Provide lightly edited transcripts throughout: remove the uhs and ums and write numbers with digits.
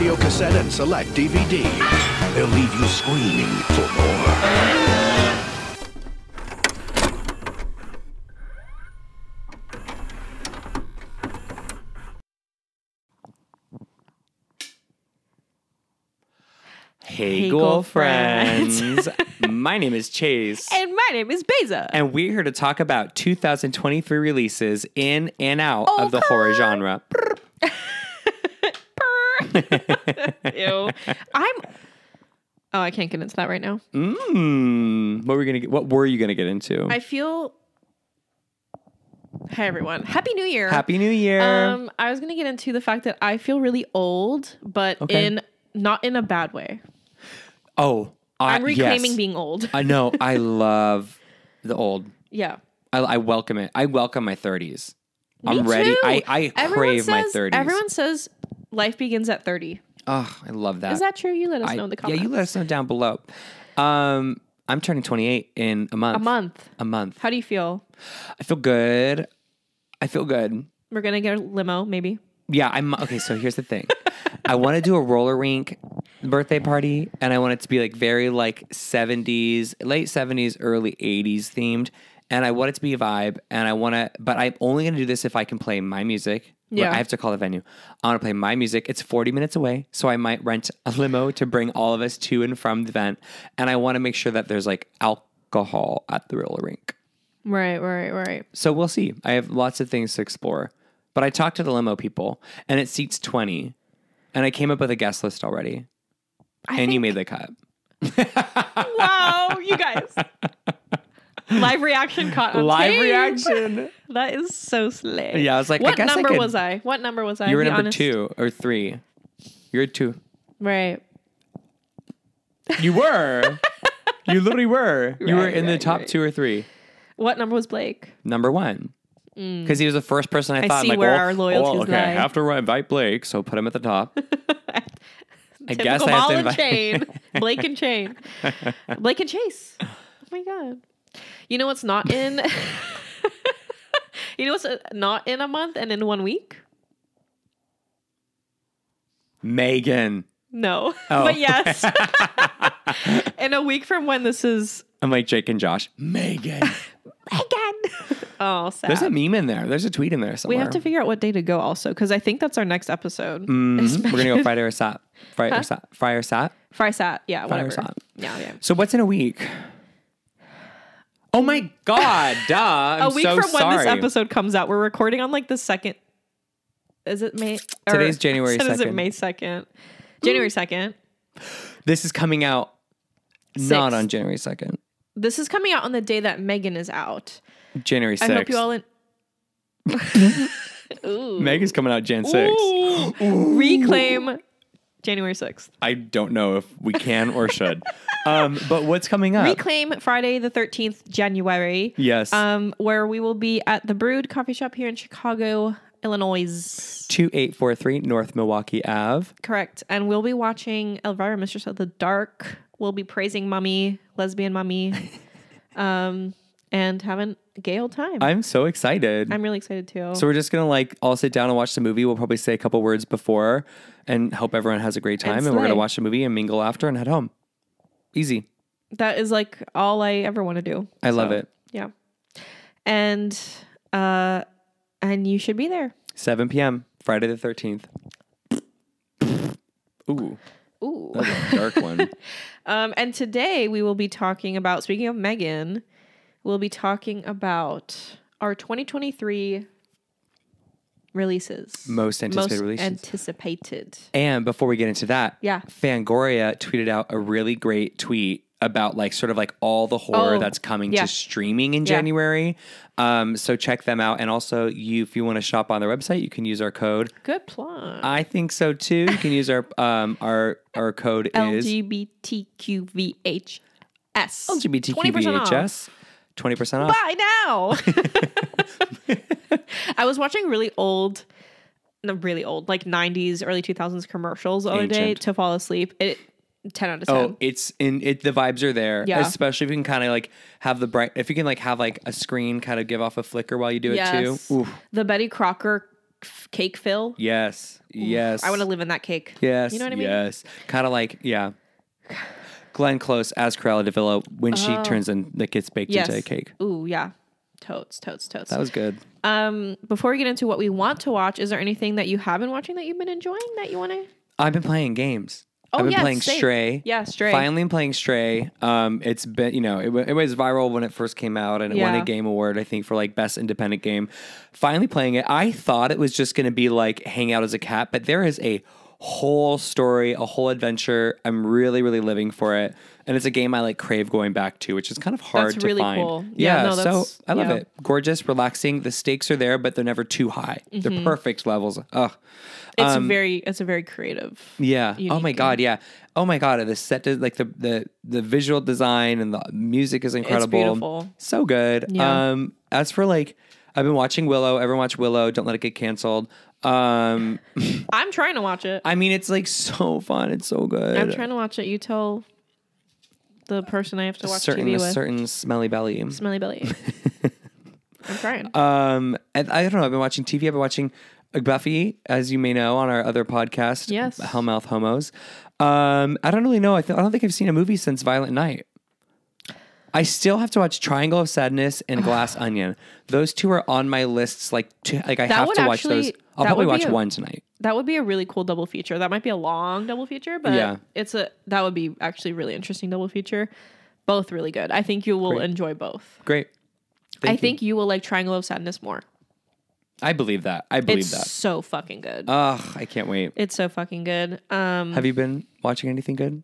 video cassette and select DVD. They'll leave you screaming for more. Hey, girlfriends. My name is Chase. And my name is Beyza. And we're here to talk about 2023 releases in and out of the horror genre. Ew. I can't get into that right now. What were you gonna get into? I feel. Hi everyone. Happy New Year. Happy New Year. I was gonna get into the fact that I feel really old, but not in a bad way. Oh, I'm reclaiming yes. being old. I know. I love the old. Yeah. I welcome it. I welcome my 30s. Me I'm ready. too. I crave my 30s. Everyone says life begins at 30. Oh, I love that. Is that true? You let us know in the comments. Yeah, you let us know down below. I'm turning 28 in a month. A month. How do you feel? I feel good. We're going to get a limo, maybe. Yeah, okay, so here's the thing. I want to do a roller rink birthday party, and I want it to be like very like 70s, late 70s, early 80s themed. And I want it to be a vibe, but I'm only going to do this if I can play my music. Yeah. I have to call the venue. I want to play my music. It's 40 minutes away, so I might rent a limo to bring all of us to and from the event. And I want to make sure that there's like alcohol at the roller rink. Right. So we'll see. I have lots of things to explore. But I talked to the limo people, and it seats 20. And I came up with a guest list already. You made the cut. Wow, you guys. Live reaction caught on tape. Reaction. That is so slay. Yeah, I was like, What number was I? What number was I? You were Be number honest. 2 or 3. You're 2. Right. You were. You literally were. You were in the top 2 or 3. What number was Blake? Number 1. Because he was the first person I thought. See like, where our loyalties okay, lie. I have to invite Blake, so put him at the top. I guess I Typical have ball to and invite chain. Blake and Chain. Blake and Chase. Oh my God. You know what's not in? You know what's not in a month and in 1 week? Megan. No. Oh. But yes. In a week from when this is. I'm like Jake and Josh. Megan. Oh, sad. There's a meme in there. There's a tweet in there somewhere. We have to figure out what day to go also, because I think that's our next episode. We're going to go Friday or Sat. Friday or Sat? Fry Sat. Yeah, Friday whatever. or Sat. Yeah. So what's in a week? Oh my God, duh. I'm a week so from when this sorry. episode comes out. We're recording on like the 2nd. Is it May? Today's January 2nd. Is it May 2nd? January 2nd. This is coming out not on January 2nd. This is coming out on the day that Megan is out. January 6th. I hope you all Ooh. Megan's coming out Jan 6th. Ooh. Reclaim January 6th. I don't know if we can or should. But what's coming up? Reclaim Friday the 13th, January. Yes. Where we will be at the Brood Coffee Shop here in Chicago, Illinois. 2843 North Milwaukee Ave. Correct. And we'll be watching Elvira, Mistress of the Dark. We'll be praising Mummy, lesbian Mummy, and having a gay old time. I'm so excited. I'm really excited too. So we're just going to like all sit down and watch the movie. We'll probably say a couple words before and hope everyone has a great time. And we're going to watch the movie and mingle after and head home. Easy. That is like all I ever want to do. I love it. Yeah. And you should be there. 7 p.m. Friday the 13th. Ooh. That's a dark one. And today we will be talking about, speaking of Megan, we'll be talking about our 2023 releases. Most anticipated. And before we get into that, Fangoria tweeted out a really great tweet about like sort of like all the horror that's coming to streaming in January. So check them out. And also if you want to shop on their website, you can use our code. Good plug. I think so too. You can use our code is LGBTQVHS. LGBTQVHS. 20% off. Buy now. I was watching really old, like 90s, early 2000s commercials the other day to fall asleep. 10 out of 10. Oh, the vibes are there. Yeah. Especially if you can kind of like have if you can like have like a screen kind of give off a flicker while you do it too. Oof. The Betty Crocker cake fill. Yes. Ooh, yes. I want to live in that cake. Yes. You know what I mean? Yes. Kind of like, yeah. Glenn Close as Cruella de Vil when she turns in that gets baked into a cake. Ooh, yeah. Totes. That was good. Before we get into what we want to watch, is there anything that you have been watching that you've been enjoying that you want to? I've been playing games. Oh, I've been yes, playing same. Stray. Yeah, Stray. Finally playing Stray. It's been, it was viral when it first came out and it won a game award, I think, for like best independent game. Finally playing it. I thought it was just going to be like hang out as a cat, but there is a whole story, a whole adventure. I'm really, really living for it. And it's a game I like crave going back to, which is kind of hard to really find. Cool. Yeah, no, so I love it. Gorgeous, relaxing. The stakes are there, but they're never too high. They're perfect levels. Ugh. It's a very creative. Yeah. Oh my God. Yeah. Oh my God. The set, like the visual design and the music is incredible. It's beautiful. So good. Yeah. As for like, I've been watching Willow. Everyone watch Willow. Don't let it get canceled. I'm trying to watch it. I mean, it's like so fun. It's so good. I'm trying to watch it. You tell the person I have to watch TV with. A certain smelly belly. Smelly belly. I'm trying. And I don't know. I've been watching TV. I've been watching Buffy, as you may know, on our other podcast. Yes. Hellmouth Homos. I don't really know. I don't think I've seen a movie since Violent Night. I still have to watch Triangle of Sadness and Glass Onion. Those two are on my lists. I have to watch those. I'll probably watch one tonight. That would be a really cool double feature. That might be a long double feature, but that would be actually really interesting double feature. Both really good. I think you will enjoy both. Great. I think you will like Triangle of Sadness more. I believe that. It's so fucking good. Ugh, I can't wait. It's so fucking good. Have you been watching anything good?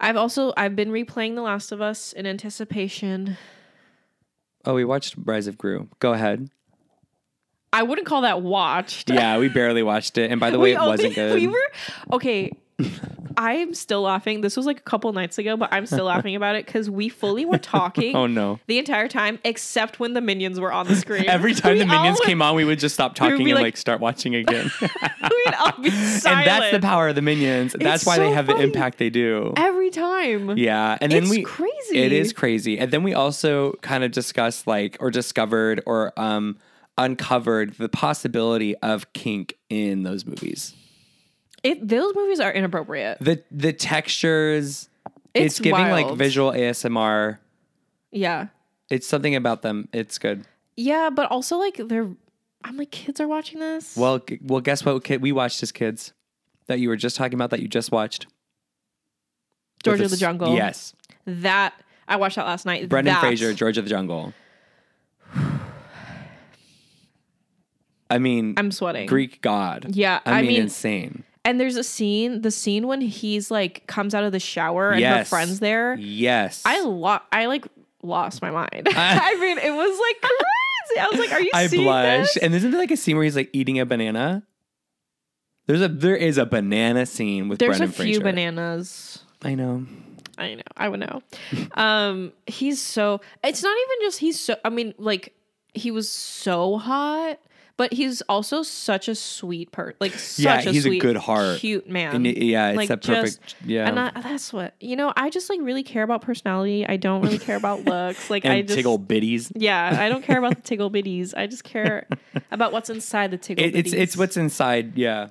I've been replaying The Last of Us in anticipation. Oh, we watched Rise of Gru. Go ahead. I wouldn't call that watched. Yeah, we barely watched it. And by the way, it wasn't good. Okay. I'm still laughing. This was like a couple nights ago, but I'm still laughing about it because we fully were talking the entire time, except when the minions were on the screen. Every time the minions came on, we would just stop talking and start watching again. We'd all be silent. And that's the power of the minions. That's why they have the impact they do. Every time. Yeah. And then it's crazy. It is crazy. And then we also kind of discussed discovered or uncovered the possibility of kink in those movies. Those movies are inappropriate. The textures, it's giving wild. like visual ASMR. Yeah. It's something about them. It's good. Yeah, but also like I'm like, kids are watching this. Well, guess what we watched as kids that you were just talking about that you just watched? George of the Jungle. Yes. That, I watched that last night. Brendan Fraser, George of the Jungle. I mean, I'm sweating. Greek god. Yeah. I mean, insane. And there's the scene when he's like comes out of the shower and her friend's there. Yes. I lost my mind. I mean, it was like crazy. I was like, are you seeing blushed. this? And isn't there like a scene where he's like eating a banana? There is a banana scene with Brendan Fraser. There's a few bananas. I know. I would know. He's so, it's not even just, he was so hot. But he's also such a sweet person. Like, such a he's sweet, a good heart. Cute man. And it's like, that perfect, And that's what, I just, like, really care about personality. I don't really care about looks. Like, and I just... tiggle bitties. Yeah, I don't care about the tiggle bitties. I just care about what's inside the tiggle bitties. It's what's inside, yeah.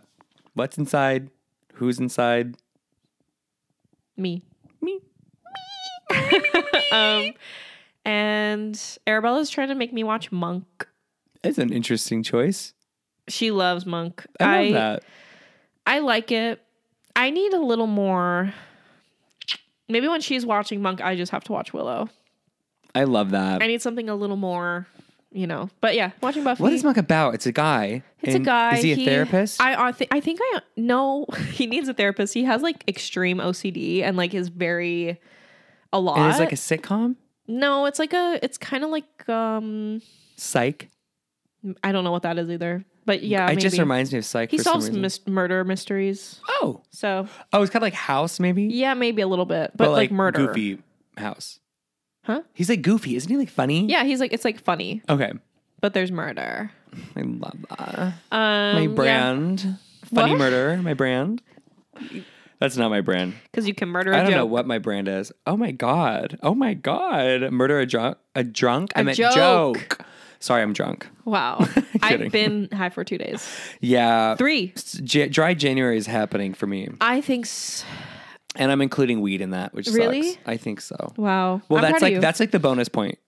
What's inside? Who's inside? Me. And Arabella's trying to make me watch Monk. It's an interesting choice. She loves Monk. I love that. I like it. I need a little more. Maybe when she's watching Monk, I just have to watch Willow. I love that. I need something a little more, But yeah, watching Buffy. What is Monk about? It's a guy. It's a guy. Is he a therapist? I think I know he needs a therapist. He has like extreme OCD and like is very a lot. And it's like a sitcom? No, it's kind of like Psych. I don't know what that is either. But yeah, it just reminds me of Psych. He solves murder mysteries. Oh. It's kind of like House, maybe? Yeah, maybe a little bit. But like murder. Goofy House. Huh? He's like goofy. Isn't he like funny? Yeah, it's like funny. Okay. But there's murder. I love that. My brand. Yeah. Funny murder. My brand. That's not my brand. Because you can murder a joke. I don't know what my brand is. Oh my God. Murder a drunk? I meant joke. Sorry, I'm drunk. Wow. I've been high for 2 days. Yeah. 3. Dry January is happening for me. I think and I'm including weed in that, which really? sucks. I think so. Wow. Well, that's like the bonus point.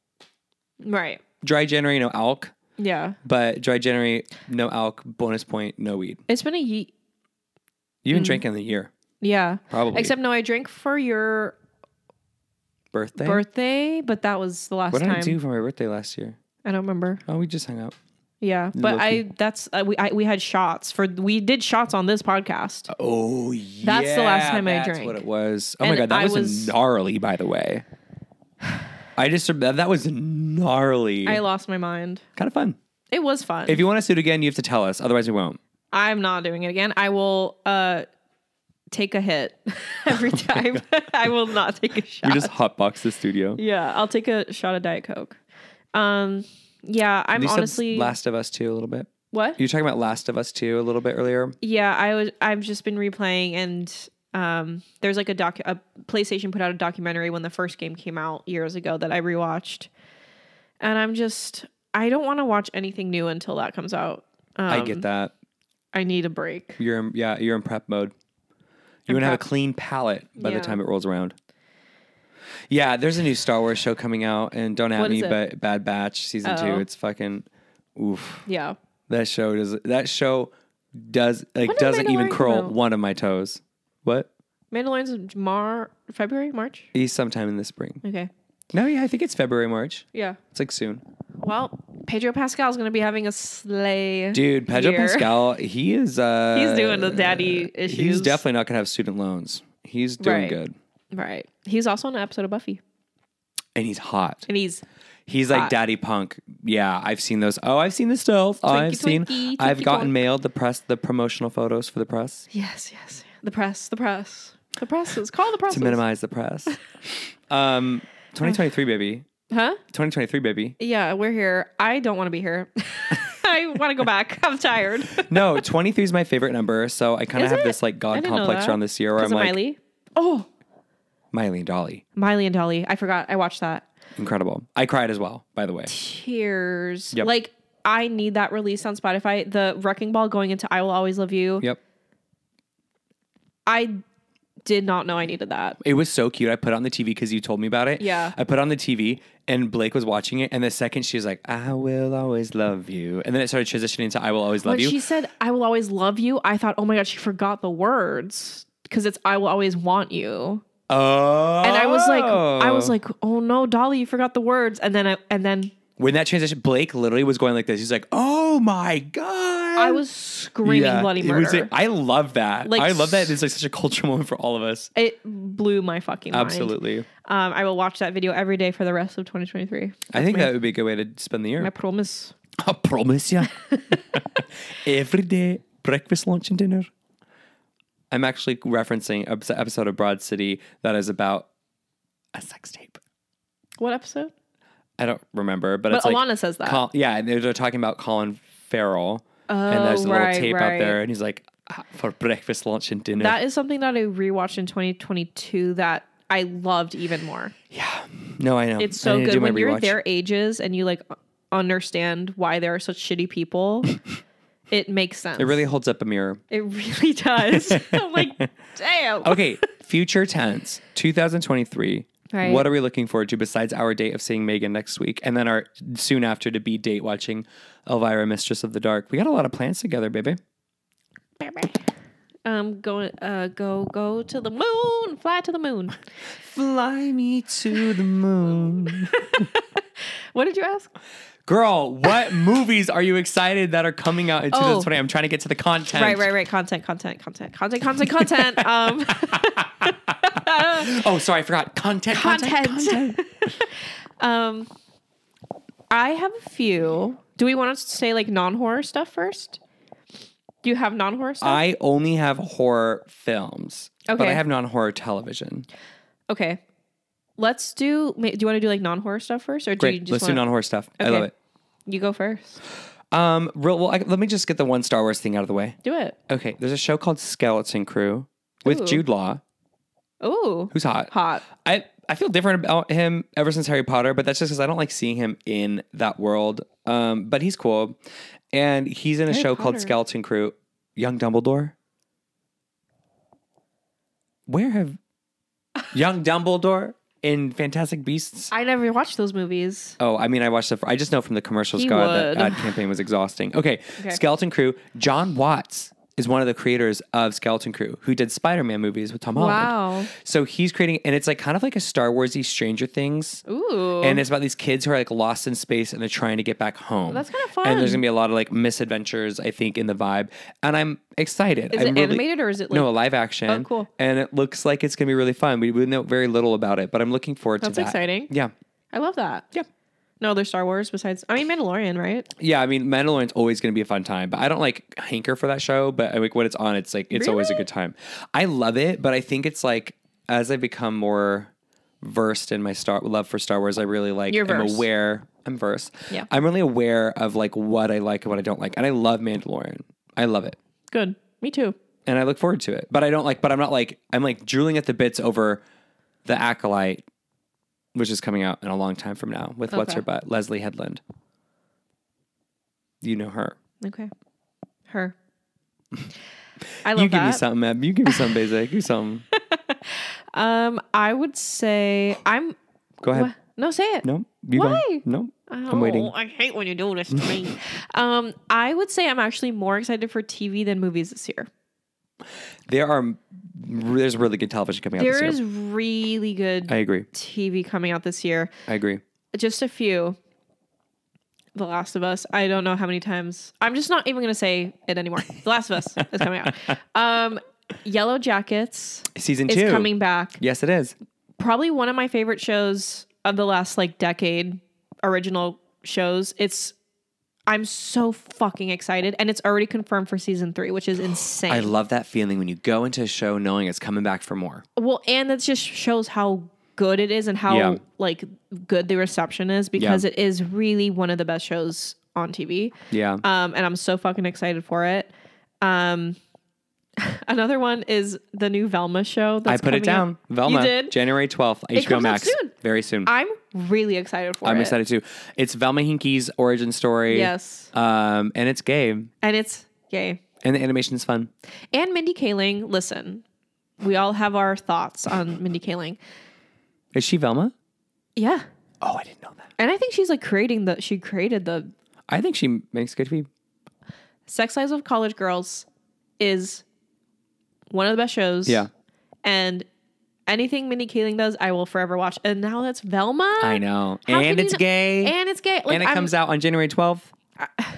Right. Dry January, no alk. Yeah. But dry January, no alk, bonus point, no weed. It's been You've been drinking the year. Yeah. Probably. Except no, I drank for your birthday, but that was the last time. What did I do for my birthday last year? I don't remember. Oh, we just hung out. Yeah, but we had shots we did shots on this podcast. Oh yeah, that's the last time I drank. That's what it was. Oh my god, that was gnarly. By the way, that was gnarly. I lost my mind. Kind of fun. It was fun. If you want us to do it again, you have to tell us. Otherwise, we won't. I'm not doing it again. I will take a hit every time. I will not take a shot. We just hotbox the studio. Yeah, I'll take a shot of Diet Coke. Yeah, I'm honestly Last of Us 2 a little bit. What? You were talking about Last of Us 2 a little bit earlier. Yeah, I've just been replaying, and there's like a PlayStation put out a documentary when the first game came out years ago that I rewatched, and I don't want to watch anything new until that comes out. I get that. I need a break. You're in prep mode. You want to have a clean palate by the time it rolls around. Yeah, there's a new Star Wars show coming out, and don't at me, but Bad Batch season 2. It's fucking oof. Yeah, that show doesn't even curl one of my toes. What? Mandalorian's February, March. He's sometime in the spring. Okay. No, yeah, I think it's February, March. Yeah, it's like soon. Well, Pedro Pascal's going to be having a slay. Dude, Pedro Pascal, he is. He's doing the daddy issues. He's definitely not going to have student loans. He's doing good. Right. He's also on an episode of Buffy. And he's hot. And he's like Daddy Punk. Yeah, I've seen those. Oh, I've seen the stills. I've gotten mailed the promotional photos for the press. Yes. The press. The press is called the press. To minimize the press. 2023, baby. Huh? 2023, baby. Yeah, we're here. I don't want to be here. I want to go back. I'm tired. No, 23 is my favorite number. So I kind of have this like God complex around this year where I'm like. Miley? Oh. Miley and Dolly. I forgot. I watched that. Incredible. I cried as well, by the way. Tears. Yep. Like, I need that release on Spotify. The Wrecking Ball going into I Will Always Love You. Yep. I did not know I needed that. It was so cute. I put it on the TV because you told me about it. Yeah. I put it on the TV and Blake was watching it. And the second she was like, I will always love you. And then it started transitioning into I will always love you. When she said, I will always love you, I thought, oh my God, she forgot the words. Because it's I will always want you. Oh. And I was like, oh no, Dolly, you forgot the words. And then when that transition, Blake literally was going like this. He's like, oh my God. I was screaming bloody murder. I love that. Like, I love that. It's like such a cultural moment for all of us. It blew my fucking mind. Absolutely. I will watch that video every day for the rest of 2023. I think that would be a good way to spend the year. I promise. I promise you. Every day, breakfast, lunch, and dinner. I'm actually referencing an episode of Broad City that is about a sex tape. What episode? I don't remember, but it's Alana like, says that. And they're talking about Colin Farrell. And there's a little tape out there, and he's like, for breakfast, lunch, and dinner. That is something that I rewatched in 2022 that I loved even more. Yeah. No, I know. It's so good when you're their ages and you like understand why there are such shitty people. It makes sense. It really holds up a mirror. It really does. I'm like, damn. Okay, future tense, 2023. Right. What are we looking forward to besides our date of seeing Megan next week, and then our soon after to be date watching Elvira, Mistress of the Dark? We got a lot of plans together, baby. Go to the moon. Fly to the moon. Fly me to the moon. What did you ask? Girl, what movies are you excited that are coming out in 2020? I'm trying to get to the content. Right. Content. Oh, sorry, I forgot. Content. I have a few. Do we want to say like non-horror stuff first? Do you have non-horror stuff? I only have horror films, but I have non-horror television. Okay. Let's do you want to do like non-horror stuff first? Or do you just let's do non-horror stuff. Okay. I love it. You go first. Let me just get the one Star Wars thing out of the way. Do it. Okay, there's a show called Skeleton Crew with Jude Law. Ooh. Who's hot. Hot. I feel different about him ever since Harry Potter, but that's just because I don't like seeing him in that world. But he's cool. And he's in a show called Skeleton Crew. Young Dumbledore? Where have... Young Dumbledore in Fantastic Beasts? I never watched those movies. Oh, I mean, I watched I just know from the commercials, that ad campaign was exhausting. Okay. Skeleton Crew. John Watts is one of the creators of Skeleton Crew, who did Spider-Man movies with Tom Holland. Wow. So he's creating, and it's like kind of like a Star Wars-y Stranger Things. Ooh. And it's about these kids who are like lost in space and they're trying to get back home. Well, that's kind of fun. And there's going to be a lot of like misadventures, I think, in the vibe. And I'm excited. Is it animated or is it like... No, a live action. Oh, cool. And it looks like it's going to be really fun. We know very little about it, but I'm looking forward to that. That's exciting. Yeah. I love that. Yeah. No other Star Wars besides, I mean, Mandalorian, right? Yeah, I mean, Mandalorian's always going to be a fun time, but I don't like hanker for that show, but like when it's on, it's like, it's always a good time. I love it, but I think it's like, as I become more versed in my love for Star Wars, I really like, I'm versed. Yeah. I'm really aware of like what I like and what I don't like. And I love Mandalorian. I love it. Good. Me too. And I look forward to it, but I'm not like, I'm like drooling at the bits over The Acolyte, which is coming out in a long time from now with what's her butt, Leslie Headland. You know her. Okay. Her. I love you give me something, Ab. You give me something, Beyza. Give me something. I would say Go ahead. What? No, say it. No. Why? No. Oh, I'm waiting. I hate when you do this to me. I would say I'm actually more excited for TV than movies this year. There's really good television coming out this year. There is really good I agree. TV coming out this year. I agree. Just a few. The Last of Us. I don't know how many times. I'm just not even going to say it anymore. The Last of Us is coming out. Yellow Jackets. Season 2. Is coming back. Yes, it is. Probably one of my favorite shows of the last like decade. Original shows. I'm so fucking excited, and it's already confirmed for season 3, which is insane. I love that feeling when you go into a show knowing it's coming back for more. Well, and that just shows how good it is and how like good the reception is, because it is really one of the best shows on TV. Yeah. And I'm so fucking excited for it. Another one is the new Velma show. I put it down. Velma. You did? January 12th. HBO Max. Soon. Very soon. I'm really excited for it. I'm excited too. It's Velma Hinkey's origin story. Yes. And it's gay. And it's gay. And the animation is fun. And Mindy Kaling. Listen, we all have our thoughts on Mindy Kaling. Is she Velma? Yeah. Oh, I didn't know that. And I think she's like she created the... I think she makes good TV. Sex Lives of College Girls is one of the best shows. Yeah. And anything Mindy Kaling does, I will forever watch. And now that's Velma. I know. And it's gay. And it's gay. Like, and it comes out on January 12th.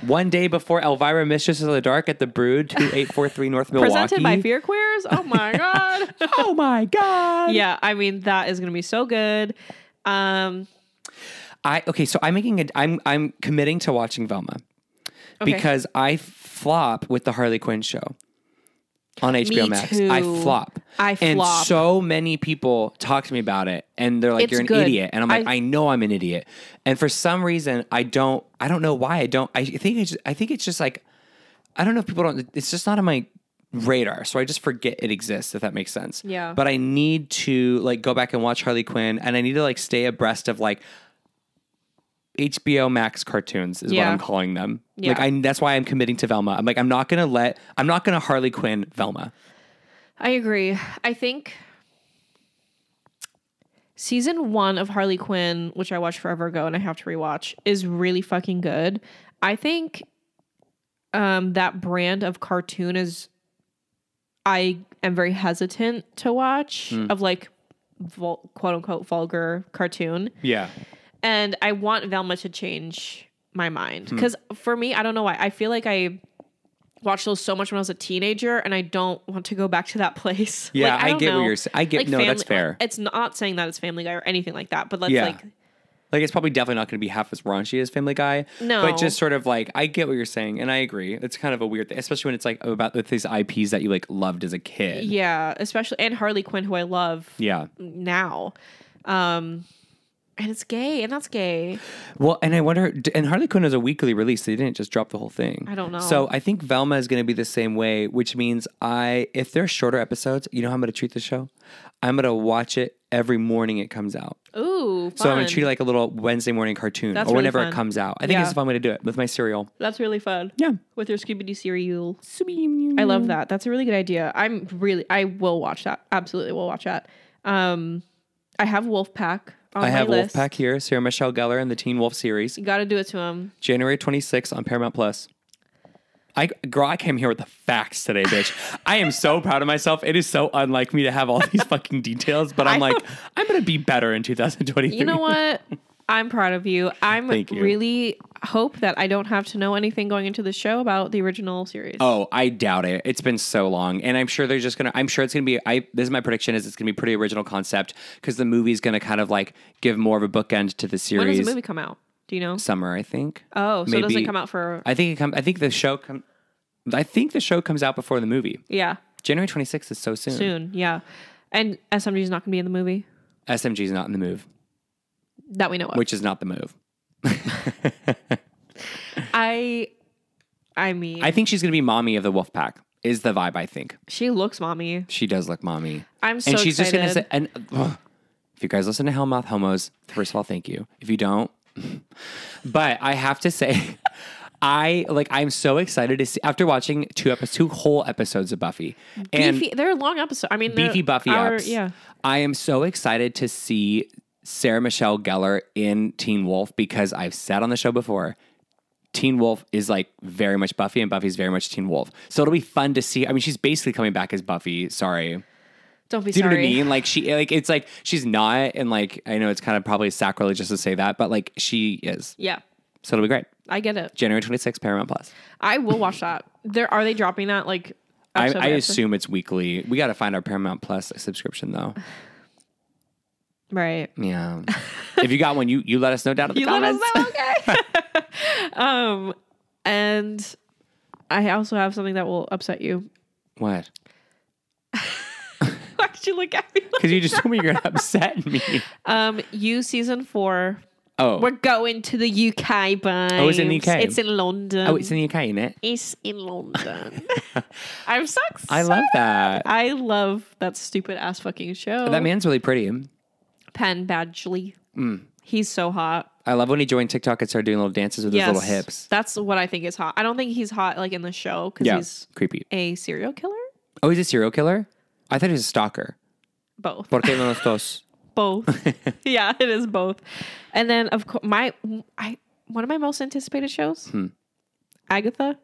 One day before Elvira Mistress of the Dark at the Brood, 2843 North Milwaukee. Presented by Fear Queers. Oh my God. Oh my God. Yeah. I mean, that is going to be so good. So I'm committing to watching Velma because I flop with the Harley Quinn show on HBO Max. Too. I flop. And so many people talk to me about it, and they're like, "You're an idiot," and I'm like, "I know I'm an idiot." And for some reason, I don't know why I don't. I think it's just like, I don't know if people don't. It's just not on my radar, so I just forget it exists. If that makes sense. Yeah. But I need to like go back and watch Harley Quinn, and I need to like stay abreast of like HBO Max cartoons is what I'm calling them. Yeah. Like that's why I'm committing to Velma. I'm like, I'm not gonna Harley Quinn Velma. I agree. I think season 1 of Harley Quinn, which I watched forever ago and I have to rewatch, is really fucking good. I think that brand of cartoon I am very hesitant to watch of like quote unquote vulgar cartoon. Yeah. And I want Velma to change my mind. Because for me, I don't know why. I feel like I watched those so much when I was a teenager, and I don't want to go back to that place. Yeah, like, I get what you're saying. That's fair. Like, it's not saying that it's Family Guy or anything like that, but that's like it's probably definitely not going to be half as raunchy as Family Guy. No. But just sort of like, I get what you're saying, and I agree. It's kind of a weird thing, especially when it's like about these IPs that you like loved as a kid. Yeah, especially, and Harley Quinn, who I love now. And it's gay, and that's gay. Well, and I wonder, and Harley Quinn is a weekly release. They didn't just drop the whole thing. I don't know. So I think Velma is going to be the same way, which means if they're shorter episodes, you know how I'm going to treat the show? I'm going to watch it every morning it comes out. Ooh, fun. So I'm going to treat it like a little Wednesday morning cartoon or whenever it comes out. I think it's a fun way to do it with my cereal. That's really fun. Yeah. With your Scooby-Doo cereal. I love that. That's a really good idea. I will watch that. Absolutely will watch that. I have Wolfpack. I have Wolfpack here, Sarah Michelle Gellar in the Teen Wolf series. You got to do it to him. January 26th on Paramount Plus. I came here with the facts today, bitch. I am so proud of myself. It is so unlike me to have all these fucking details, but I'm going to be better in 2023. You know what? I'm proud of you. Really hope that I don't have to know anything going into the show about the original series. Oh, I doubt it. It's been so long. And I'm sure it's going to be, this is my prediction, is it's going to be pretty original concept because the movie's going to kind of like give more of a bookend to the series. When does the movie come out? Do you know? Summer, I think. Oh, so it doesn't come out for... I think the show comes out before the movie. Yeah. January 26th is so soon. Soon, yeah. And SMG's not going to be in the movie? SMG's not in the move. That we know of. Which is not the move. I mean... I think she's going to be mommy of the Wolfpack, is the vibe, I think. She looks mommy. She does look mommy. I'm so excited. And she's just going to say... And, if you guys listen to Hellmouth Homos, first of all, thank you. If you don't... But I have to say... I'm so excited to see, after watching two whole episodes of Buffy. They're long episodes. I mean, beefy Buffy eps. Yeah. I am so excited to see Sarah Michelle Gellar in Teen Wolf because I've said on the show before, Teen Wolf is like very much Buffy and Buffy's very much Teen Wolf. So it'll be fun to see. I mean, she's basically coming back as Buffy. Sorry. Don't be sorry. Do you know what I mean? It's like she's not, and like I know it's kind of probably sacrilegious to say that, but like she is. Yeah. So it'll be great. I get it. January 26th, Paramount Plus. I will watch that. Are they dropping that like? I assume it's weekly. We got to find our Paramount Plus subscription though. Right. Yeah. If you got one, you let us know down in the comments. Let us know, okay. And I also have something that will upset you. What? Why did you look at me? Because you just told me you're gonna upset me. You season 4. Oh. We're going to the UK, babe. Oh, it's in the UK? It's in London. Oh, it's in the UK, isn't it? It's in London. I'm so excited. I love that. I love that stupid ass fucking show. That man's really pretty. Penn Badgley. He's so hot. I love when he joined TikTok and started doing little dances with his little hips. That's what I think is hot. I don't think he's hot like in the show because he's creepy. A serial killer. Oh, he's a serial killer? I thought he was a stalker. Both. ¿Por qué no los dos? Both. Yeah, it is both. And then of course one of my most anticipated shows, Agatha.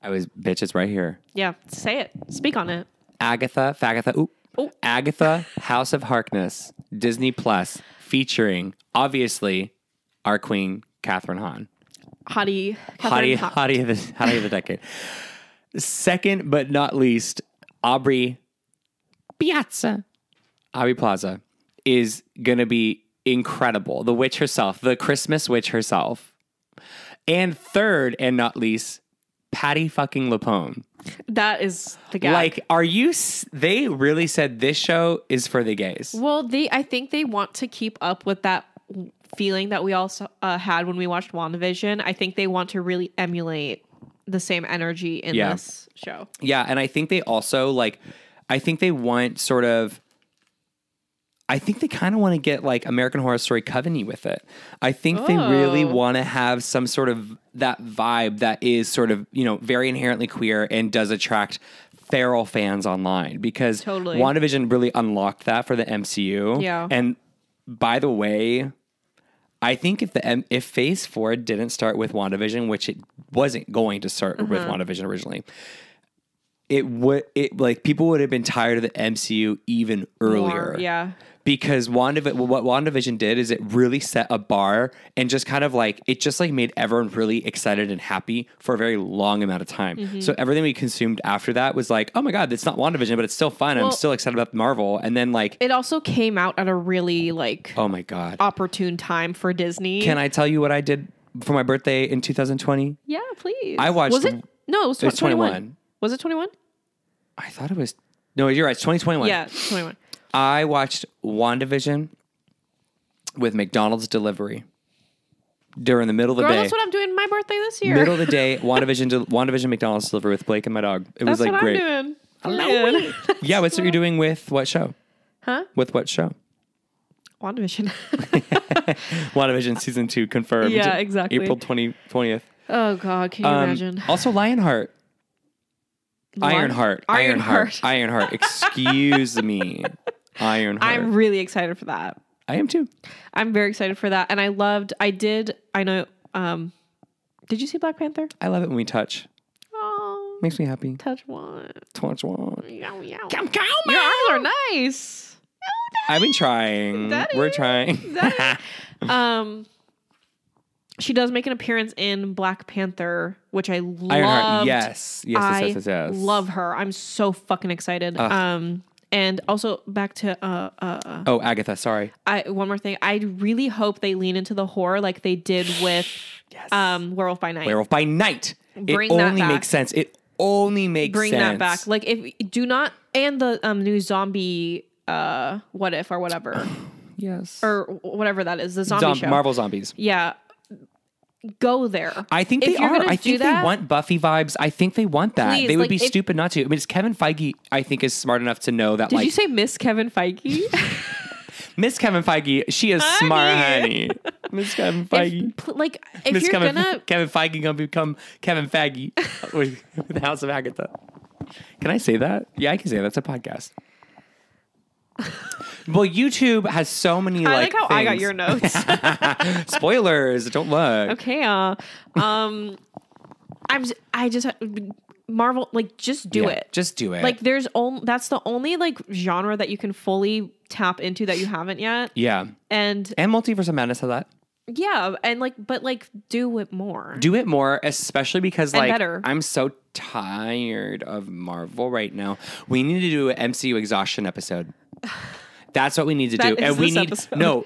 It's right here. Yeah, say it. Speak on it. Fagatha. Agatha, House of Harkness, Disney Plus, featuring obviously our queen Catherine Hahn. Hottie of the decade. Second but not least, Aubrey Plaza is going to be incredible. The witch herself, the Christmas witch herself. And third and not least, Patty fucking LuPone. That is the guy. Like, they really said this show is for the gays. Well, I think they want to keep up with that feeling that we also had when we watched WandaVision. I think they want to really emulate the same energy in this show. Yeah, and I think they also, I think they kind of want to get like American Horror Story Coven-y with it. I think they really want to have some sort of that vibe that is sort of, very inherently queer and does attract feral fans online because WandaVision really unlocked that for the MCU. Yeah. And by the way, I think if Phase 4 didn't start with WandaVision, which it wasn't going to start with WandaVision originally, people would have been tired of the MCU even earlier. More, yeah. Because what WandaVision did is it really set a bar and just kind of made everyone really excited and happy for a very long amount of time. Mm-hmm. So everything we consumed after that was like, oh my God, it's not WandaVision, but it's still fun. I'm still excited about Marvel. And then it also came out at a really oh my God, opportune time for Disney. Can I tell you what I did for my birthday in 2020? Yeah, please. I watched. Was it? No, it was 21. Was it 21? I thought it was. No, you're right. It's 2021. Yeah, 21. I watched WandaVision, with McDonald's delivery during the middle of the day. That's what I'm doing my birthday this year. Middle of the day, WandaVision McDonald's delivery with Blake and my dog. It was like what great. I'm doing. Yeah, what's what you're doing with what show? Huh? With what show? WandaVision. WandaVision season 2 confirmed. Yeah, exactly. April 20th. Oh God, can you imagine? Also, Lionheart. Ironheart. Excuse me. Ironheart. I'm really excited for that. I am too. I'm very excited for that. And I know, did you see Black Panther? I love it when we touch. Oh. Makes me happy. Touch one. Touch one. Yow, yow. Come, come, your arms are nice. I've been trying. Daddy. We're trying. She does make an appearance in Black Panther, which I love. Ironheart. Yes. I love her. I'm so fucking excited. And also back to Agatha, sorry. One more thing. I really hope they lean into the horror like they did with Werewolf by Night. Werewolf by Night. Bring it that only back. makes sense. It only makes Bring sense. that back. Like if do not and the new zombie What If or whatever. Yes. Or whatever that is. The zombie show. Marvel Zombies. Yeah. Go there. I think they are. I think they want Buffy vibes. I think they want that. Please, they would be stupid not to. I mean, it's Kevin Feige, I think, is smart enough to know that. Did you say Miss Kevin Feige? Miss Kevin Feige, she is smart, honey. Miss Kevin Feige. If you're gonna... Kevin Feige gonna become Kevin Feige with the House of Agatha. Can I say that? Yeah, I can say that. That's a podcast. Well, YouTube has so many I like how things. I got your notes. Spoilers, don't look. Okay. Marvel, just do it. Just do it. That's the only genre that you can fully tap into that you haven't yet. Yeah. And Multiverse of Madness has that. Yeah, and do it more. Do it more, especially because better. I'm so tired of Marvel right now. We need to do an MCU exhaustion episode. That's what we need to do. And we need episode. No.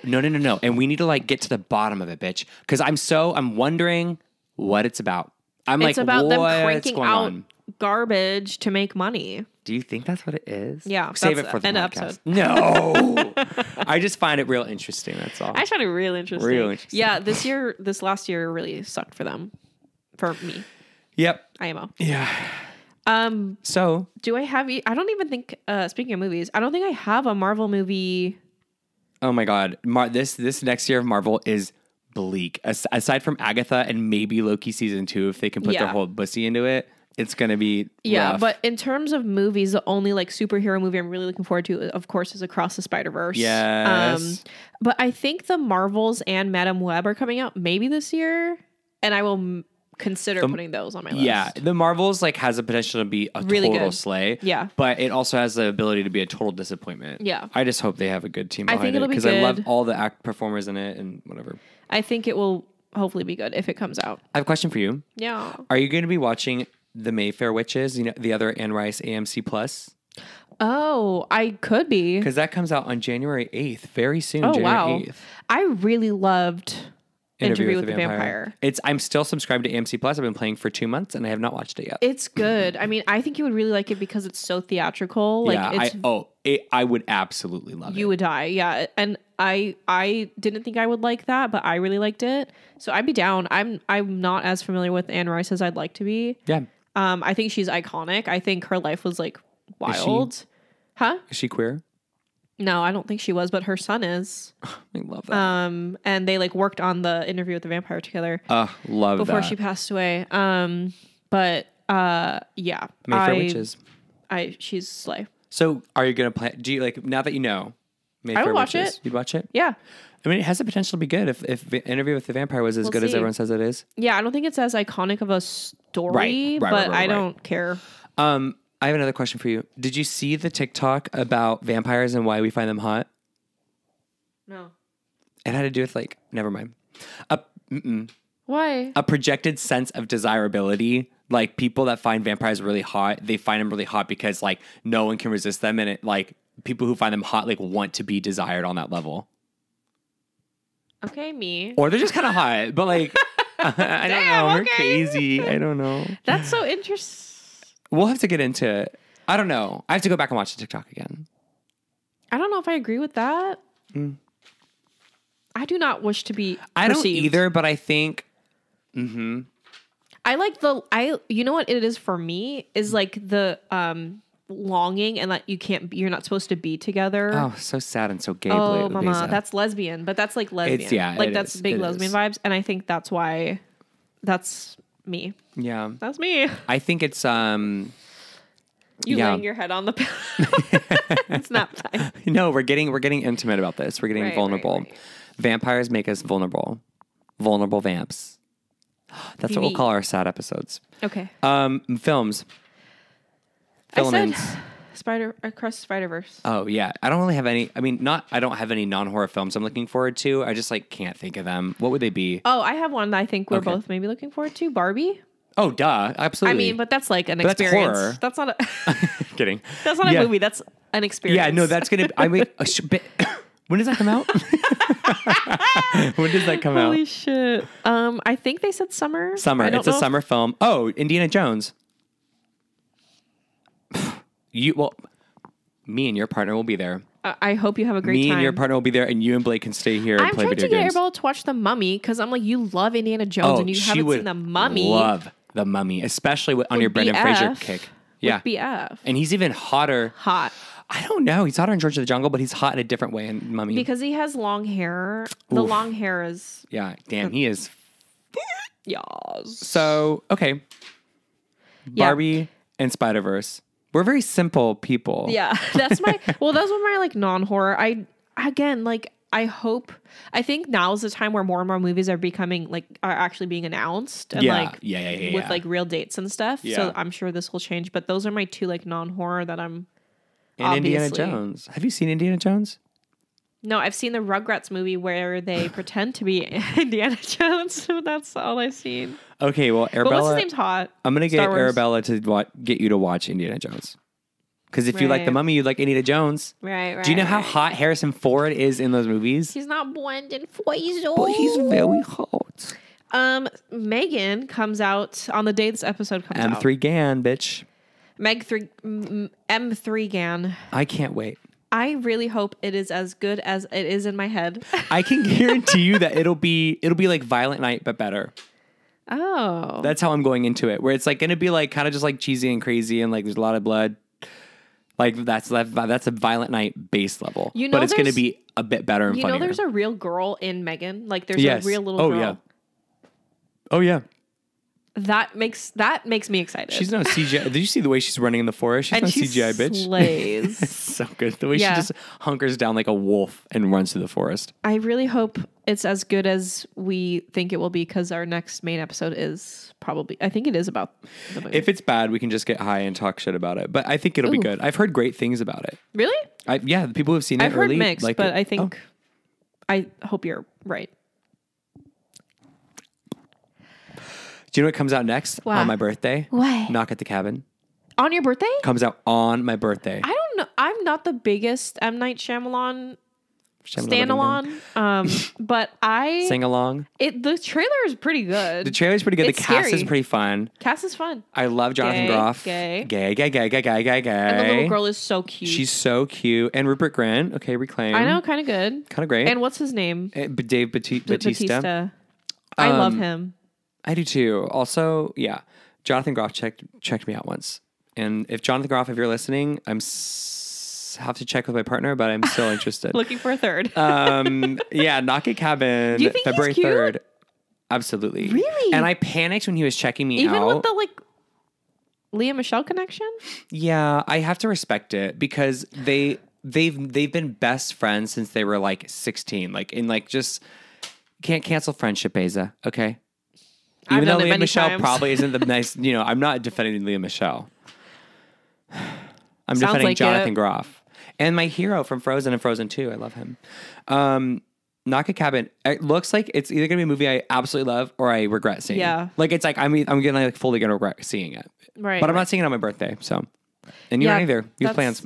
And we need to get to the bottom of it, bitch. Because I'm wondering what it's about. It's about them cranking out garbage to make money. Do you think that's what it is? Yeah. Save it for the podcast. Episode. No. I just find it real interesting. That's all. I find it real interesting. Yeah. This last year really sucked for them. For me. Yep. IMO. Yeah. So do I have? I don't even think. Speaking of movies, I don't think I have a Marvel movie. Oh my God! This next year of Marvel is bleak. Aside from Agatha and maybe Loki season 2, if they can put their whole pussy into it, it's gonna be rough. But in terms of movies, the only superhero movie I'm really looking forward to, of course, is Across the Spider-Verse. Yes. But I think the Marvels and Madam Web are coming out maybe this year, and I will consider putting those on my list. Yeah, the Marvels has a potential to be a really total slay. Yeah, but it also has the ability to be a total disappointment. Yeah, I just hope they have a good team behind it because I love all the performers in it and whatever. I think it will hopefully be good if it comes out. I have a question for you. Yeah, are you going to be watching The Mayfair Witches? You know, the other Anne Rice AMC Plus. Oh, I could be because that comes out on January 8th, very soon. Oh January 8th. I really loved Interview with the Vampire. I'm still subscribed to AMC Plus. I've been playing for 2 months and I have not watched it yet. It's good. I mean, I think you would really like it because it's so theatrical. I would absolutely love it. You would die. Yeah. And I didn't think I would like that, but I really liked it. So I'd be down. I'm not as familiar with Anne Rice as I'd like to be. Yeah. I think she's iconic. I think her life was wild. Is she queer? No, I don't think she was, but her son is. I love that. And they worked on the Interview with the Vampire together. Love that. Before she passed away. Yeah. Mayfair Witches. She's slay. So are you going to play? Do you now that you know Mayfair I would watch Witches, it. You'd watch it? Yeah. I mean, it has the potential to be good if Interview with the Vampire was as good as everyone says it is. Yeah, I don't think it's as iconic of a story, but I don't care. I have another question for you. Did you see the TikTok about vampires and why we find them hot? No. It had to do with never mind. Why? A projected sense of desirability. People that find vampires really hot, they find them really hot because no one can resist them, and it people who find them hot want to be desired on that level. Okay, me. Or they're just kind of hot, but I don't know. We're crazy. I don't know. That's so interesting. We'll have to get into it. I don't know. I have to go back and watch the TikTok again. I don't know if I agree with that. I do not wish to be I perceived. don't either, but I think... I like you know what it is for me is like the longing and that you're not supposed to be me. Oh, so sad and so gay. Oh, mama, that's lesbian, but that's like lesbian. Like that's big lesbian vibes, and I think that's why that's me. Yeah, that's me. I think it's you laying your head on the pillow. It's not fine. No, we're getting intimate about this. We're getting vulnerable. Right. Vampires make us vulnerable. Vulnerable vamps. That's what we'll call our sad episodes. Okay. Films. Filaments. I said Across the Spider-Verse. Oh yeah, I don't really have any. I mean, I don't have any non-horror films I'm looking forward to. I just like can't think of them. What would they be? Oh, I have one that I think we're both maybe looking forward to. Barbie. Oh, duh, absolutely. I mean, but that's like an experience. That's horror. That's not a. Kidding. That's not a movie. That's an experience. Yeah, no, that's gonna. I mean, when does that come out? When does that come out? Holy shit! I think they said summer. Summer. It's a summer film. Oh, Indiana Jones. Me and your partner will be there. I hope you have a great time. Me and your partner will be there, and you and Blake can stay here and play video games. I'm trying to get Arabella to watch The Mummy because I'm like, you love Indiana Jones and you haven't seen The Mummy. Love The Mummy, especially on your Brendan Fraser kick. Yeah, BF. And he's even hotter. Hot. I don't know. He's hotter in George of the Jungle, but he's hot in a different way in Mummy. Because he has long hair. The long hair is... Yeah, damn, he is... Yes. So, okay. Barbie and Spider-Verse. We're very simple people. Yeah, that's my... Well, those were my, like, non-horror. I think now is the time where more and more movies are actually being announced. And with, like, real dates and stuff. Yeah. So I'm sure this will change. But those are my two, like, non-horror that I'm... And Indiana Jones. Have you seen Indiana Jones? No, I've seen the Rugrats movie where they pretend to be Indiana Jones. That's all I've seen. Okay, well, Arabella... But what's his name's hot? I'm going to get Arabella to get you to watch Indiana Jones. Because if you like The Mummy, you like Indiana Jones. Right. Do you know how hot Harrison Ford is in those movies? He's not Brendan Fraser. But he's very hot. Megan comes out on the day this episode comes out. M3 Gan, bitch. M3 Gan. I can't wait. I really hope it is as good as it is in my head. I can guarantee you that it'll be like Violent Night, but better. Oh. That's how I'm going into it. Where it's like going to be like kind of just like cheesy and crazy and like there's a lot of blood. Like that's a Violent Night base level. But it's going to be a bit better and funnier. You know there's a real girl in Megan? Like there's a real little girl. Oh yeah. That makes me excited. She's no CGI. Did you see the way she's running in the forest? She's no CGI, bitch. Slays. So good. The way she just hunkers down like a wolf and runs through the forest. I really hope it's as good as we think it will be because our next main episode is I think it is about the movie. If it's bad, we can just get high and talk shit about it. But I think it'll be good. I've heard great things about it. Really? The people who've seen it I've heard mixed, but I think I hope you're right. Do you know what comes out next on my birthday? What? Knock at the Cabin. On your birthday? Comes out on my birthday. I don't know. I'm not the biggest M. Night Shyamalan stand-alone, but I... Sing along. The trailer is pretty good. The trailer's pretty good. It's the cast scary. is pretty fun. Cast is fun. I love Jonathan Groff. Gay. Gay. And the little girl is so cute. She's so cute. And Rupert Grint. Okay, reclaim. I know, kind of good. Kind of great. And what's his name? Dave Bautista. I love him. I do too. Also, yeah, Jonathan Groff checked me out once. And if Jonathan Groff, if you're listening, have to check with my partner, but I'm still interested. Looking for a third. Knock at Cabin, do you think February he's cute? 3rd. Absolutely. Really? And I panicked when he was checking me out. Even with the Lea Michele connection? Yeah, I have to respect it because they've been best friends since they were like 16. Just can't cancel friendship, Beyza. Okay. Even though Lea Michele probably isn't the nice, I'm not defending Lea Michele. I'm defending Jonathan Groff. And my hero from Frozen and Frozen 2. I love him. Knock at Cabin. It looks like it's either going to be a movie I absolutely love or I regret seeing. Yeah. It's like I'm going to fully going to regret seeing it. Right. But I'm not seeing it on my birthday. So. And you're not either. You have plans.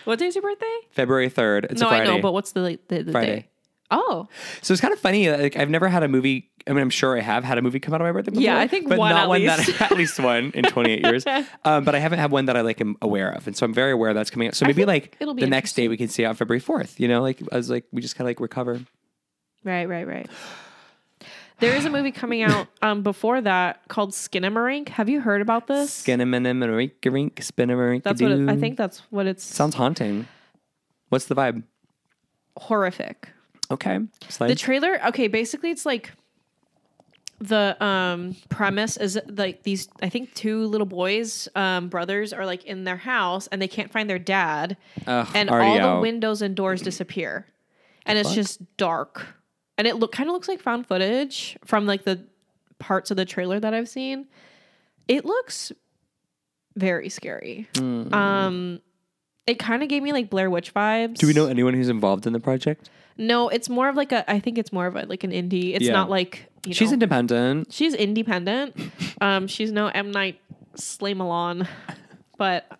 What day is your birthday? February 3rd. It's a Friday. I know, but what's the Friday. day? Oh. So it's kind of funny. Like, I've never had a movie. I mean, I'm sure I have had a movie come out on my birthday before. Yeah, I think but one not at one least. that at least one in 28 years. But I haven't had one that I like am aware of, and so I'm very aware that's coming out. So maybe like the next day we can see it on February 4th. You know, like I was like, we just kind of like recover. Right. There is a movie coming out before that called Skinamarink. Have you heard about this? Skinamarink, Spinamarink. That's what I think. That's what it's. Sounds haunting. What's the vibe? Horrific. Okay. Slide. The trailer. Okay, basically it's like the premise is like these. I think 2 little boys, brothers, are like in their house and they can't find their dad, and all the windows and doors disappear, and it's just dark. And it kind of looks like found footage from like the parts of the trailer that I've seen. It looks very scary. It kind of gave me like Blair Witch vibes. Do we know anyone who's involved in the project? No, it's more of like I think it's more of like an indie. It's not like, she's independent. She's independent. She's no M. Night Shyamalan, but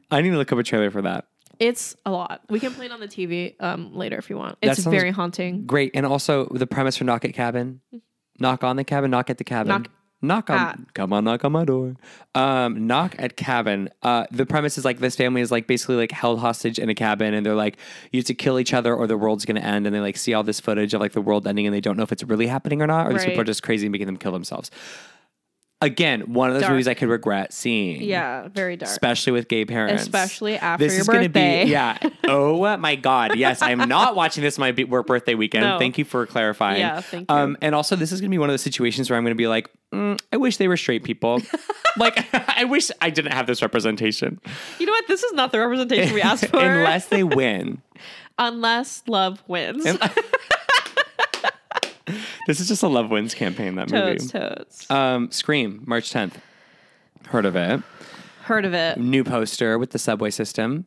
I need to look up a trailer for that. It's a lot. We can play it on the TV later if you want. It's very haunting. Great. And also the premise for Knock at Cabin. Knock on the cabin, knock at the cabin. Knock on my door. Knock at cabin. The premise is like this family is like basically like held hostage in a cabin, and they're like, you have to kill each other or the world's gonna end, and they like see all this footage of like the world ending and they don't know if it's really happening or not, or these people are just crazy and making them kill themselves. Again, one of those movies I could regret seeing. Yeah, very dark. Especially with gay parents. Especially after your birthday. This is going to be, oh my God. Yes, I'm not watching this my birthday weekend. No. Thank you for clarifying. Yeah, thank you. And also, this is going to be one of those situations where I'm going to be like, I wish they were straight people. Like, I wish I didn't have this representation. You know what? This is not the representation we asked for. Unless they win. Unless love wins. This is just a Love Wins campaign, that movie. Totes. Scream, March 10th. Heard of it. Heard of it. New poster with the subway system.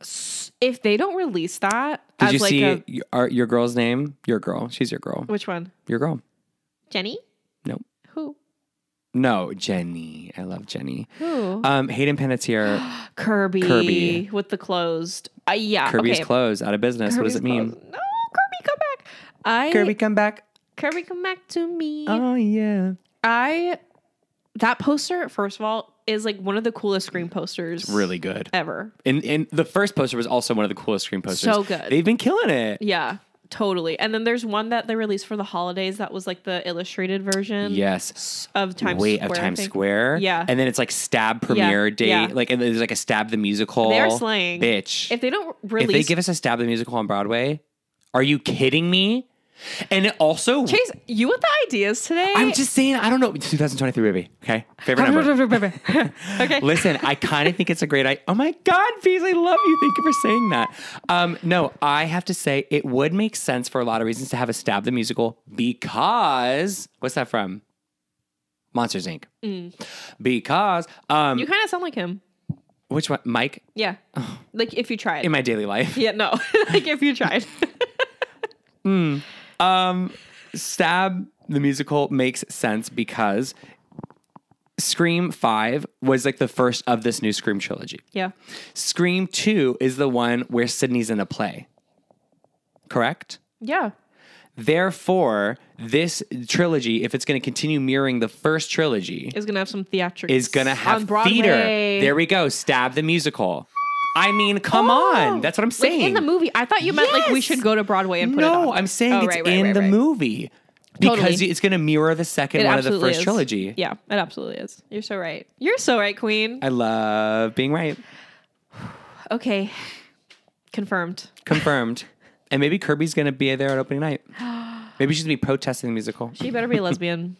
If they don't release that Did you like see your girl's name? Your girl. She's your girl. Which one? Your girl. Jenny? No. Who? No, Jenny. I love Jenny. Who? Hayden Panettiere. Kirby. With the closed. Yeah. Kirby's closed, out of business. What does it mean? No, Kirby, come back. Kirby, come back. Kirby, come back to me. Oh, yeah. That poster, first of all, is like one of the coolest Scream posters. It's really good. Ever. And the first poster was also one of the coolest Scream posters. So good. They've been killing it. Yeah, totally. And then there's one that they released for the holidays that was like the illustrated version. Yes. Of Times Square. Of Times Square. Yeah. And then it's like Stab premiere date. Yeah. Like, and there's like a Stab the musical. They're slaying. Bitch. If they don't release. If they give us a Stab the musical on Broadway, are you kidding me? And it also... Chase, you with the ideas today? I'm just saying, I don't know. It's 2023, baby. Okay? Favorite number. Okay. Listen, I kind of think it's a great idea. Oh my God, Beez, I love you. Thank you for saying that. No, I have to say, it would make sense for a lot of reasons to have a Stab the musical because... What's that from? Monsters, Inc. Because... you kind of sound like him. Which one? Mike? Yeah. Oh. Like if you tried. In my daily life. Yeah, no. Like if you tried. Stab the musical makes sense because Scream 5 was like the first of this new Scream trilogy. Yeah. Scream 2 is the one where Sydney's in a play. Correct? Yeah. Therefore, this trilogy, if it's going to continue mirroring the first trilogy, is going to have some theatrics. Is going to have theater. There we go. Stab the musical. I mean, come on. That's what I'm saying. Like in the movie. I thought you meant like we should go to Broadway and put it on. No, I'm saying it's in the movie. Because it's going to mirror the second one of the first trilogy. Yeah, it absolutely is. You're so right. You're so right, Queen. I love being right. Okay. Confirmed. And maybe Kirby's going to be there at opening night. Maybe she's going to be protesting the musical. She better be a lesbian.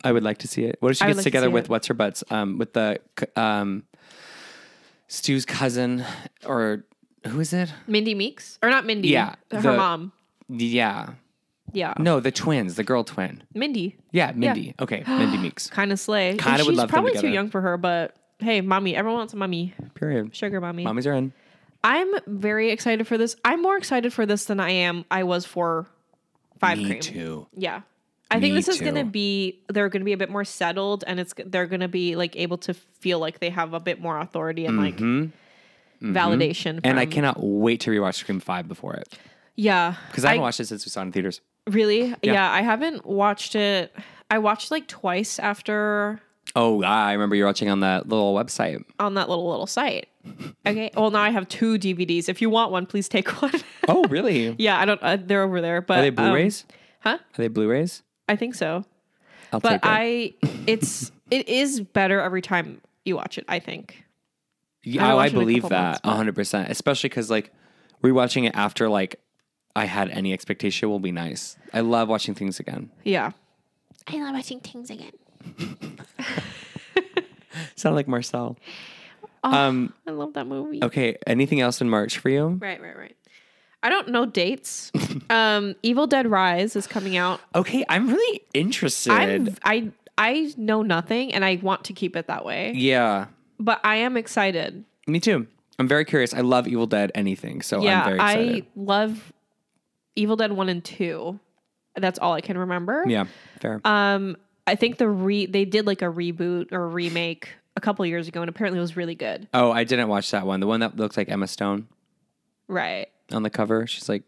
I would like to see it. What if she gets together with what's her butts? With the Stu's cousin, or who is it? Mindy Meeks? Or not Mindy. Yeah. Her mom. Yeah. Yeah. No, the twins, the girl twin. Mindy. Yeah, Mindy. Yeah. Okay, Mindy Meeks. Kind of slay. Kind of would love them together. She's probably too young for her, but hey, mommy. Everyone wants a mommy. Period. Sugar mommy. Mommies are in. I'm very excited for this. I'm more excited for this than I was for 5 Cream. Me too. Yeah. I think this is going to be, they're going to be a bit more settled, and they're going to be like able to feel like they have a bit more authority and like validation. And I cannot wait to rewatch Scream 5 before it. Yeah. Because I haven't watched it since we saw it in theaters. Really? Yeah, I haven't watched it. I watched like twice after. Oh, I remember you're watching on that little website. On that little site. Okay. Well, now I have 2 DVDs. If you want one, please take one. Oh, really? Yeah, I don't. They're over there. But are they Blu-rays? Huh? Are they Blu-rays? I think so. I'll take it. It is better every time you watch it, I think. Yeah, I believe that 100%. Especially because like rewatching it after like I had any expectation will be nice. I love watching things again. Yeah. I love watching things again. Sound like Marcel. Oh, I love that movie. Okay. Anything else in March for you? Right. I don't know dates. Evil Dead Rise is coming out. Okay, I'm really interested. I know nothing, and I want to keep it that way. Yeah. But I am excited. Me too. I'm very curious. I love Evil Dead anything, so I'm very excited. I love Evil Dead 1 and 2. That's all I can remember. Yeah, fair. I think they did like a reboot or remake a couple years ago, and apparently it was really good. Oh, I didn't watch that one. The one that looks like Emma Stone. Right. On the cover, she's like...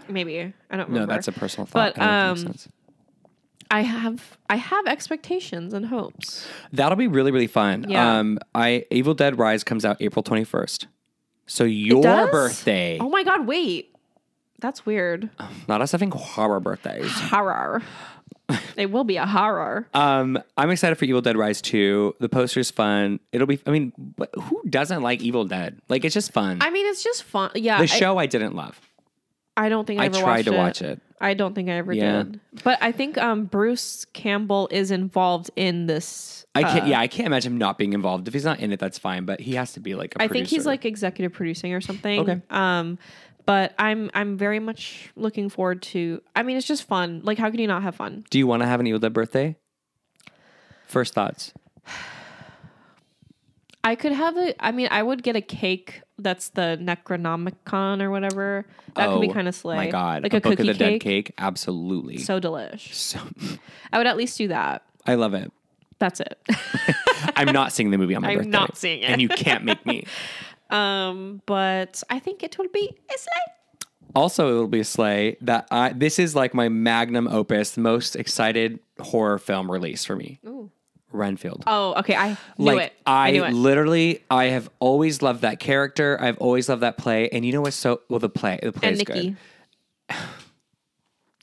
Maybe. I don't remember. No, that's a personal thought. But I have expectations and hopes. That'll be really, really fun. Yeah. Evil Dead Rise comes out April 21st. So your birthday. Oh my God, wait. That's weird. Not us having horror birthdays. Horror. It will be a horror. I'm excited for Evil Dead Rise 2. The poster's fun. It'll be, I mean, who doesn't like Evil Dead? Like, it's just fun. I mean, it's just fun. Yeah. The show I didn't love. I don't think I ever watched it. I tried to watch it. I don't think I ever did. But I think Bruce Campbell is involved in this. I can't imagine him not being involved. If he's not in it, that's fine. But he has to be like a producer. I think he's like executive producing or something. Okay. But I'm very much looking forward to. I mean, it's just fun. Like, how can you not have fun? Do you want to have an Evil Dead birthday? First thoughts. I could have I would get a cake that's the Necronomicon or whatever. That could be kind of slay. My God. Like a Book cookie of the cake. Dead cake? Absolutely. So delish. So I would at least do that. I love it. That's it. I'm not seeing the movie on my birthday. I'm not seeing it. And you can't make me. But I think it will be a slay. Also, it will be a slay that this is like my magnum opus, most excited horror film release for me. Ooh. Renfield. Oh, okay. I knew it. I have always loved that character. I've always loved that play. And you know what's the play is Nicky. Good.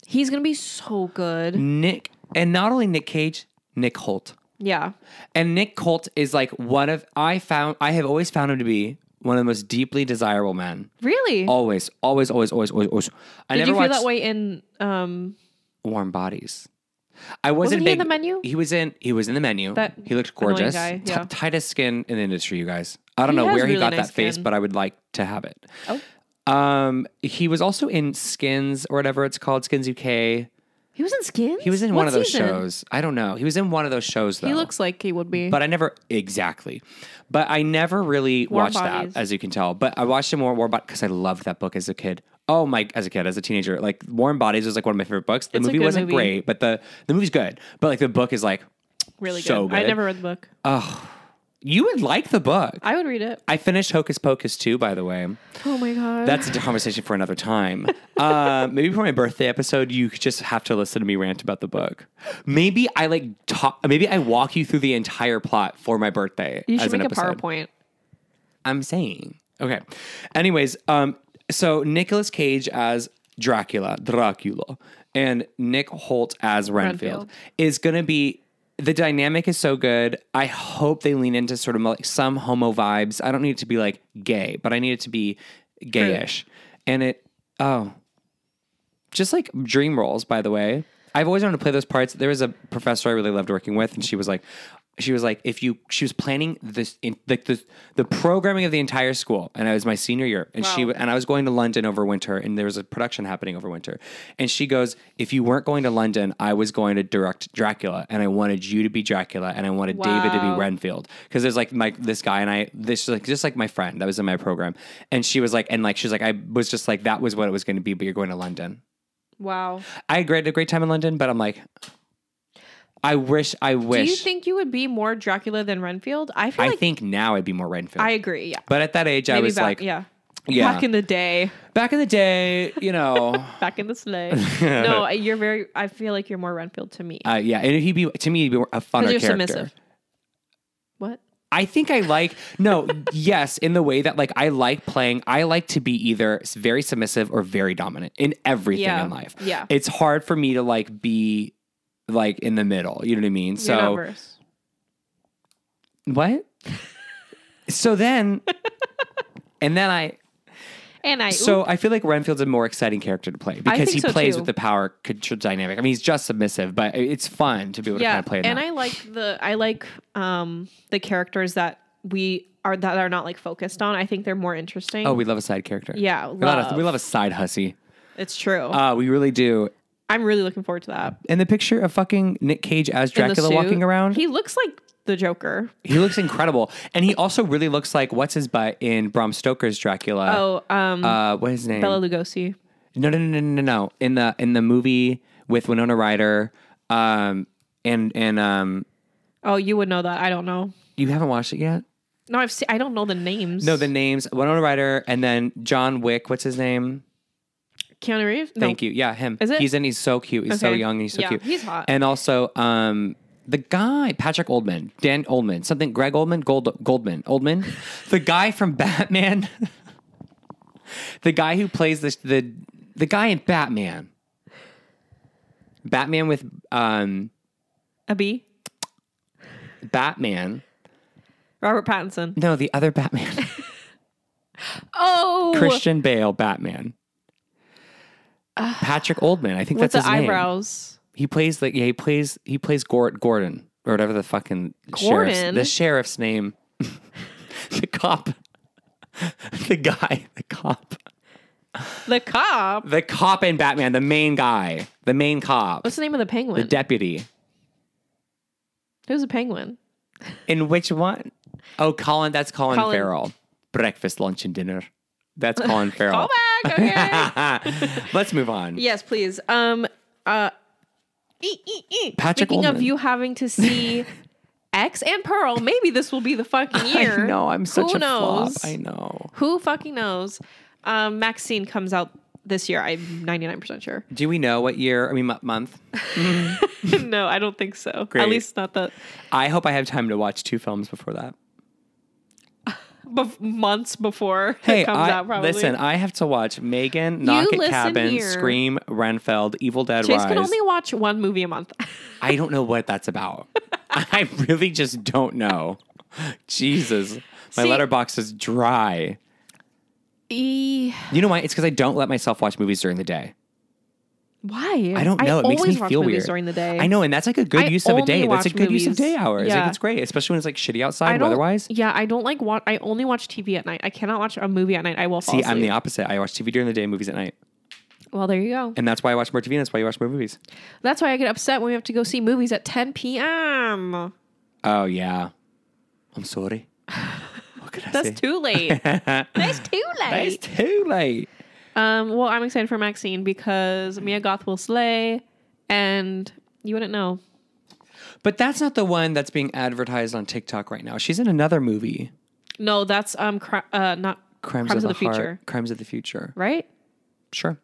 He's going to be so good. And not only Nick Cage, Nick Holt. Yeah. And Nick Holt is like I have always found him to be one of the most deeply desirable men. Really? Always. Did you feel that way in Warm Bodies? Wasn't he in the Menu? He was in the Menu. He looked gorgeous. Guy, yeah. Tightest skin in the industry, you guys. I don't know where he got that face, but I would like to have it. Oh. He was also in Skins or whatever it's called, Skins UK. He was in Skins? He was in one of those shows. I don't know. He was in one of those shows, though. He looks like he would be. But I never really watched that, as you can tell. But I watched him more Warm Bodies because I loved that book as a kid. As a teenager. Like, Warm Bodies was like one of my favorite books. The movie wasn't great, but the movie's good. But like the book is like really so good. I never read the book. Oh, you would like the book. I would read it. I finished Hocus Pocus too, by the way. Oh my God. That's a conversation for another time. Maybe for my birthday episode, you just have to listen to me rant about the book. Maybe I walk you through the entire plot for my birthday. You should as make an episode. a PowerPoint. I'm saying. Okay. Anyways, so Nicolas Cage as Dracula, and Nick Holt as Renfield. Is going to be... The dynamic is so good. I hope they lean into sort of like some homo vibes. I don't need it to be like gay, but I need it to be gayish. And just like dream roles, by the way. I've always wanted to play those parts. There was a professor I really loved working with, and she was she was planning this in the programming of the entire school, and it was my senior year, and I was going to London over winter, and there was a production happening over winter, and she goes, if you weren't going to London, I was going to direct Dracula, and I wanted you to be Dracula, and I wanted David to be Renfield, because there's like this guy and I, this like just like my friend that was in my program, and she was like, I was just like, that was what it was going to be, but you're going to London. Wow. I had a great time in London, but I'm like, I wish. Do you think you would be more Dracula than Renfield? I think now I'd be more Renfield. I agree, yeah. But at that age, maybe I was back, like... Yeah. Back in the day. Back in the day, you know. Back in the sleigh. No, I feel like you're more Renfield to me. Yeah, and he'd be a funner character. Submissive. What? I think yes, in the way that like I like to be either very submissive or very dominant in everything in life. Yeah. It's hard for me to like be like in the middle. You know what I mean? You're not verse. What? So then, So I feel like Renfield's a more exciting character to play because he plays with the power control dynamic. I mean, he's just submissive, but it's fun to be able to kind of play that. And I like the characters that are not like focused on. I think they're more interesting. Oh, we love a side character. Yeah, we love a side hussy. It's true. We really do. I'm really looking forward to that. And the picture of fucking Nick Cage as Dracula walking around. He looks like the Joker. He looks incredible. And he also really looks like what's his butt in Bram Stoker's Dracula. What's his name? Bela Lugosi. No. In the movie with Winona Ryder, oh, you would know that. I don't know. You haven't watched it yet? No, I don't know the names. No, the names. Winona Ryder and then John Wick. What's his name? Keanu Reeves? No. Thank you. Yeah, him. Is it? He's so cute. He's so young and he's so cute. He's hot. And also, the guy, Patrick Oldman, Dan Oldman, something, Greg Oldman, Oldman, the guy from Batman, the guy who plays the guy in Batman with, a B? Batman. Robert Pattinson. No, the other Batman. Oh! Christian Bale, Batman. Patrick Oldman, I think that's his name. With the eyebrows. He plays Gordon or whatever the fucking sheriff's name. The cop. The cop. The cop? The cop in Batman, the main guy. The main cop. What's the name of the penguin? The deputy. Who's a penguin? In which one? Oh, that's Colin Farrell. Breakfast, lunch, and dinner. That's Colin Farrell. Call back, okay. Let's move on. Yes, please. Patrick Speaking Ullman. of you having to see X and Pearl, maybe this will be the fucking year. I know, I'm such Who a knows? flop. I know. Who fucking knows? Maxine comes out this year. I'm 99% sure. Do we know what year? I mean, month? No, I don't think so. Great. At least not that. I hope I have time to watch 2 films before that. Months before it comes out, probably. Listen, I have to watch Megan, Knock at Cabin, here. Scream, Renfield, Evil Dead Chase Rise. can only watch 1 movie a month. I don't know what that's about. I really just don't know. Jesus. My letterbox is dry. You know why? It's because I don't let myself watch movies during the day. Why? I don't know. It makes me feel weird. During the day. I know, and that's like a good use of a day. That's a good use of day hours. Yeah. Like, it's great, especially when it's like shitty outside weather-wise. Yeah, I don't like I only watch TV at night. I cannot watch a movie at night. I will fall asleep. I'm the opposite. I watch TV during the day, movies at night. Well, there you go. And that's why I watch more TV, and that's why you watch more movies. That's why I get upset when we have to go see movies at 10 p.m. Oh, yeah. I'm sorry. What could I say? That's too late. That's too late. That's too late. Well, I'm excited for Maxine because Mia Goth will slay, and you wouldn't know. But that's not the one that's being advertised on TikTok right now. She's in another movie. No, that's not Crimes of the Future. Crimes of the Future. Right? Sure.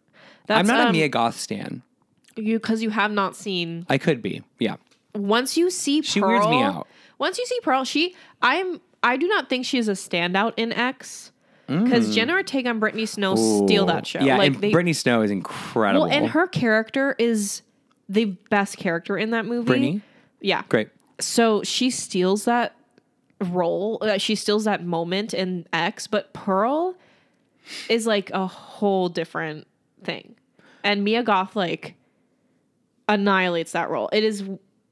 I'm not a Mia Goth stan. Because you have not seen. I could be. Yeah. Once you see Pearl, she weirds me out. Once you see Pearl, I do not think she is a standout in X. Because Jenna Ortega and Brittany Snow steal that show. Yeah, and Brittany Snow is incredible. Well, and her character is the best character in that movie. Brittany? Yeah. Great. So she steals that role. She steals that moment in X. But Pearl is like a whole different thing. And Mia Goth like annihilates that role. It is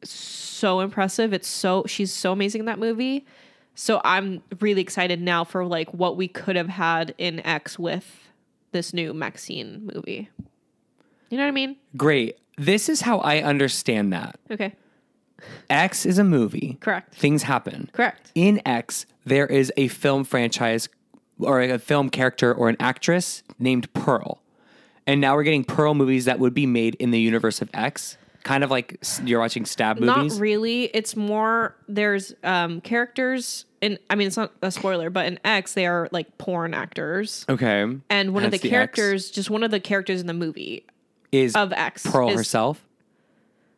so impressive. She's so amazing in that movie. So I'm really excited now for like what we could have had in X with this new Maxine movie. You know what I mean? Great. This is how I understand that. Okay. X is a movie. Correct. Things happen. Correct. In X, there is a film franchise or a film character or an actress named Pearl. And now we're getting Pearl movies that would be made in the universe of X. Kind of like you're watching stab movies? Not really. It's more, there's characters in, I mean, it's not a spoiler, but in X, they are like porn actors. Okay. And one of the characters, just one of the characters in the movie is of X. Pearl herself?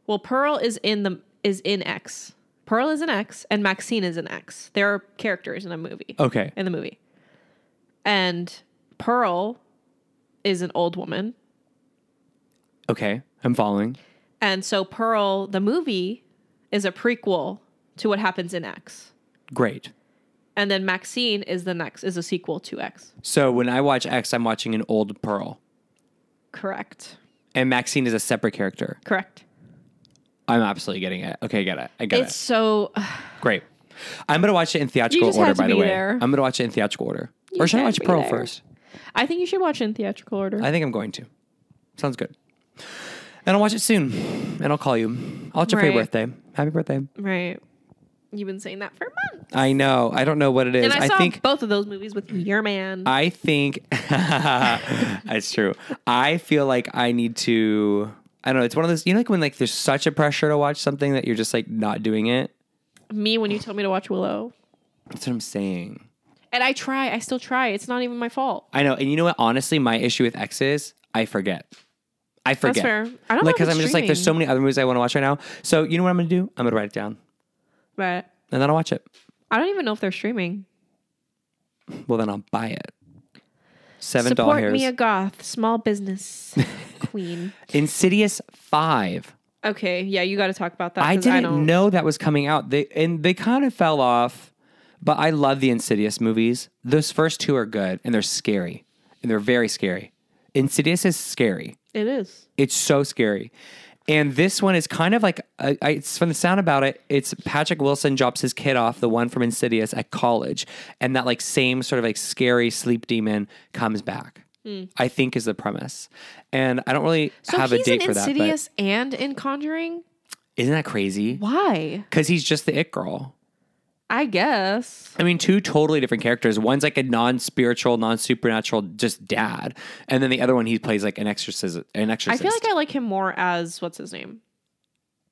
Well, Pearl is in X. Pearl is in X, and Maxine is in X. There are characters in a movie. Okay. In the movie. And Pearl is an old woman. Okay. I'm following. And so Pearl, the movie, is a prequel to what happens in X. Great. And then Maxine is a sequel to X. So when I watch X, I'm watching an old Pearl. Correct. And Maxine is a separate character. Correct. I'm absolutely getting it. Okay, I get it. It's so... Great. I'm going to watch it in theatrical order, by the way. There. I'm going to watch it in theatrical order. Or should I watch Pearl first? I think you should watch it in theatrical order. I think I'm going to. Sounds good. And I'll watch it soon. And I'll call you. I'll let you for your birthday. Happy birthday. Right. You've been saying that for months. I know. I don't know what it is. And I saw both of those movies with your man. I think... That's true. I feel like I need to... I don't know. It's one of those... You know, like when like there's such a pressure to watch something that you're just like not doing it? Me when you told me to watch Willow. That's what I'm saying. And I still try. It's not even my fault. I know. And you know what? Honestly, my issue with X is I forget. That's fair. I don't know. Because I'm just like, there's so many other movies I want to watch right now. So you know what I'm going to do? I'm going to write it down. Right. And then I'll watch it. I don't even know if they're streaming. Well, then I'll buy it. $7 Support hairs. Mia Goth, small business queen. Insidious 5. Okay. Yeah, you got to talk about that. I didn't know that was coming out. They kind of fell off, but I love the Insidious movies. Those first two are good, and they're scary. And they're very scary. Insidious is scary. It is. It's so scary. And this one is kind of like, it's from the sound about it, it's Patrick Wilson drops his kid off, the one from Insidious, at college. And that like same sort of like scary sleep demon comes back, I think is the premise. And I don't really have a date for that. So he's in Insidious and in Conjuring? Isn't that crazy? Why? Because he's just the it girl. I guess. I mean, two totally different characters. One's like a non-spiritual, non-supernatural, just dad. And then the other one, he plays like an exorcist. I feel like I like him more as, what's his name?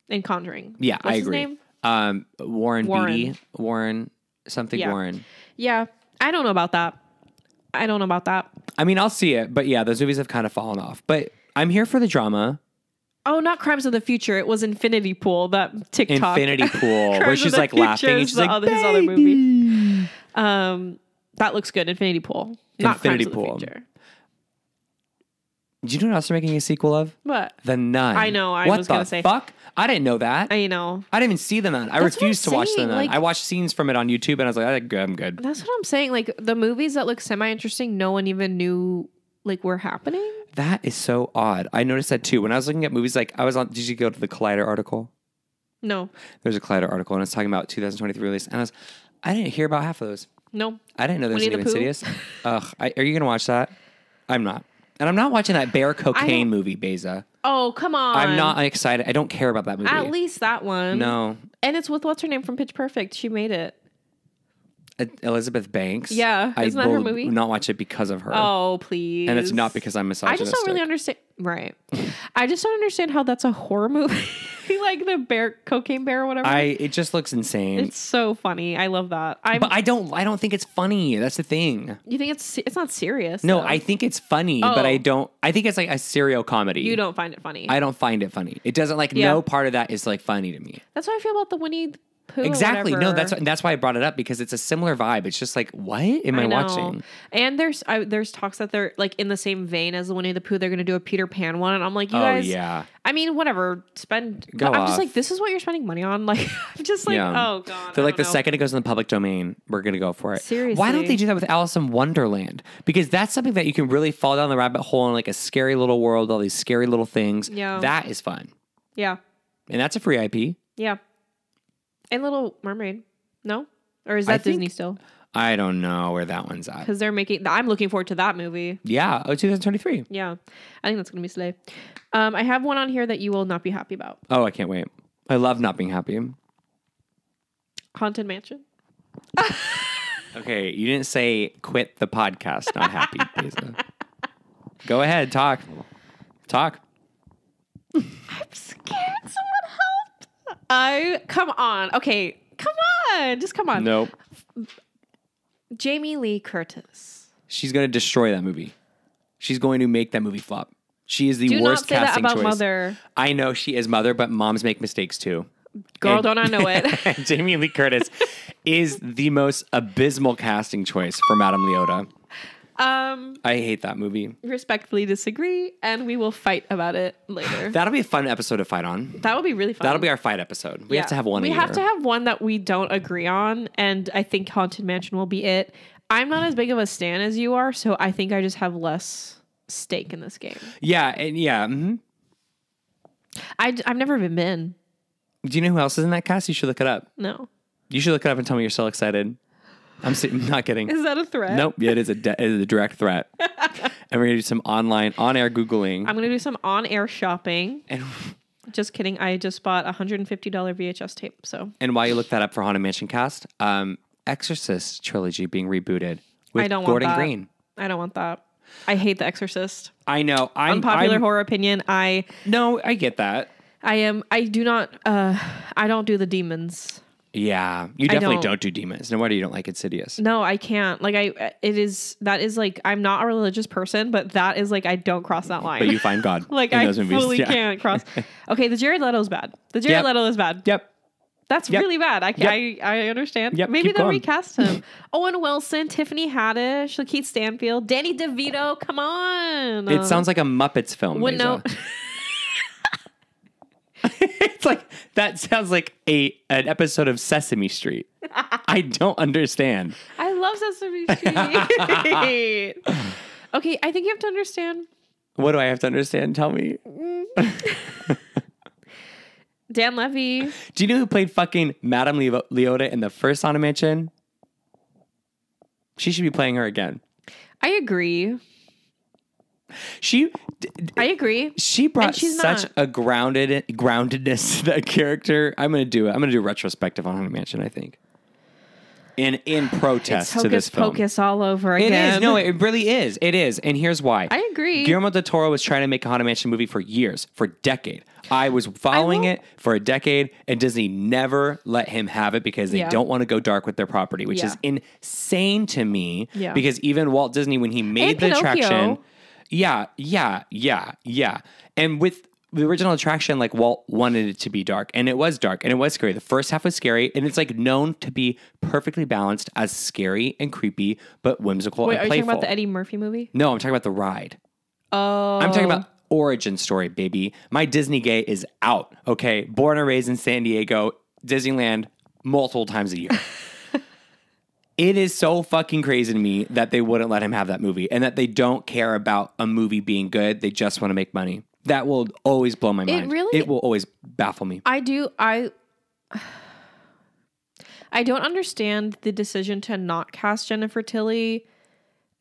In Conjuring. Yeah, what's I agree. His name? Warren Beatty. Warren, something yeah. Warren. Yeah. I don't know about that. I mean, I'll see it. But yeah, those movies have kind of fallen off. But I'm here for the drama. Oh, not Crimes of the Future. It was Infinity Pool, that TikTok. Infinity Pool, where she's like laughing and she's like, his other movie. That looks good. Infinity Pool. Not Infinity Crimes Pool. Of the Future. Do you know what else they're making a sequel of? What? The Nun. I know. I was going to say. What the fuck? I didn't know that. I know. I didn't even see The Nun. I refused to watch The Nun. I watched scenes from it on YouTube and I was like, I'm good. That's what I'm saying. Like the movies that look semi-interesting, no one even knew like were happening. That is so odd. I noticed that too. When I was looking at movies, like I was on, did you go to the Collider article? No. There's a Collider article and it's talking about 2023 release. And I didn't hear about half of those. No. I didn't know there was any Insidious. Ugh. Are you going to watch that? I'm not. And I'm not watching that bear cocaine movie, Beyza. Oh, come on. I'm not excited. I don't care about that movie. At least that one. No. And it's with what's her name from Pitch Perfect. She made it. Elizabeth Banks. Yeah. Isn't that her movie? I will not watch it because of her. Oh, please. And it's not because I'm misogynistic. I just don't really understand. Right. I just don't understand how that's a horror movie. Like the bear, cocaine bear or whatever. It just looks insane. It's so funny. I love that. But I don't think it's funny. That's the thing. You think it's not serious? No, though. I think it's funny, but I think it's like a serial comedy. You don't find it funny. I don't find it funny. It doesn't no part of that is like funny to me. That's how I feel about the Winnie the Pooh. Exactly. No, that's why I brought it up because it's a similar vibe. It's just like, what am I watching? And there's talks that they're like in the same vein as the Winnie the Pooh. They're going to do a Peter Pan one, and I'm like, you guys. Yeah. I mean, whatever. I'm just like, this is what you're spending money on. Like, I'm just like, oh god. They're like, the second it goes in the public domain, we're going to go for it. Seriously. Why don't they do that with Alice in Wonderland? Because that's something that you can really fall down the rabbit hole in, like a scary little world, all these scary little things. Yeah. That is fun. Yeah. And that's a free IP. Yeah. And Little Mermaid. No? Or is that Disney still? I don't know where that one's at. Because they're making... I'm looking forward to that movie. Yeah. 2023. Yeah. I think that's going to be slay. I have one on here that you will not be happy about. Oh, I can't wait. I love not being happy. Haunted Mansion. Okay. You didn't say quit the podcast, not happy, Beyza. Go ahead. Talk. I've scared. Someone help. Come on. Okay. Come on. Just come on. Nope. Jamie Lee Curtis. She's going to destroy that movie. She's going to make that movie flop. She is the worst casting choice. Do not say that about Mother. I know she is Mother, but moms make mistakes too. Girl, don't I know it. Jamie Lee Curtis is the most abysmal casting choice for Madame Leota. I hate that movie. Respectfully disagree, and we will fight about it later. That'll be a fun episode to fight on. That would be really fun. That'll be our fight episode. We have to have one. We have to have one that we don't agree on, and I think Haunted Mansion will be it. I'm not as big of a stan as you are, so I think I just have less stake in this game. Yeah, and yeah. Mm-hmm. I've never been. Do you know who else is in that cast? You should look it up. No. You should look it up and tell me you're so excited. I'm not kidding. Is that a threat? Nope. Yeah, it is a direct threat. And we're going to do some on-air Googling. I'm going to do some on-air shopping. And just kidding. I just bought a $150 VHS tape. So. And while you look that up for Haunted Mansion cast, Exorcist trilogy being rebooted with Gordon Green. I don't want that. I hate The Exorcist. I know. Unpopular horror opinion. No, I get that. I don't do the demons. Yeah, you definitely don't do demons. No wonder you don't like Insidious. No, I can't. Like that is like, I'm not a religious person, but that is like, I don't cross that line. But you find God. Like I fully can't cross. Okay, the Jared Leto's bad. The Jared Leto is bad. Yep. That's really bad. I understand. Yep. Maybe they'll recast him. Owen Wilson, Tiffany Haddish, Lakeith Stanfield, Danny DeVito. Come on. It sounds like a Muppets film. No. It's like, that sounds like an episode of Sesame Street. I don't understand. I love Sesame Street. Okay, I think you have to understand. What do I have to understand? Tell me. Dan Levy. Do you know who played fucking Madame Leota in the first Haunted Mansion? She should be playing her again. I agree. I agree. She brought such a groundedness to that character. I'm gonna do a retrospective on Haunted Mansion, I think. In protest to this film. Hocus pocus all over again. It is. No, it really is. It is. And here's why. I agree. Guillermo del Toro was trying to make a Haunted Mansion movie for years, for a decade. I was following it for a decade, and Disney never let him have it because they don't want to go dark with their property, which is insane to me. Yeah. Because even Walt Disney, when he made the attraction... Yeah. And with the original attraction, like, Walt wanted it to be dark, and it was dark, and it was scary. The first half was scary, and it's like known to be perfectly balanced as scary and creepy, but whimsical and playful. Are you talking about the Eddie Murphy movie? No, I'm talking about the ride. Oh. I'm talking about origin story, baby. My Disney gay is out, okay? Born and raised in San Diego, Disneyland, multiple times a year. It is so fucking crazy to me that they wouldn't let him have that movie and that they don't care about a movie being good. They just want to make money. That will always blow my mind. It will always baffle me. I don't understand the decision to not cast Jennifer Tilly,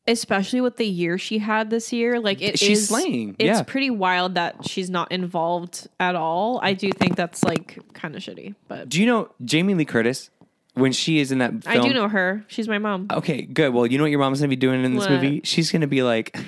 especially with the year she had this year. Like, she's slaying. It's pretty wild that she's not involved at all. I do think that's like kind of shitty. But do you know Jamie Lee Curtis? When she is in that film, I do know her. She's my mom. Okay, good. Well, you know what your mom's going to be doing in this movie? She's going to be like,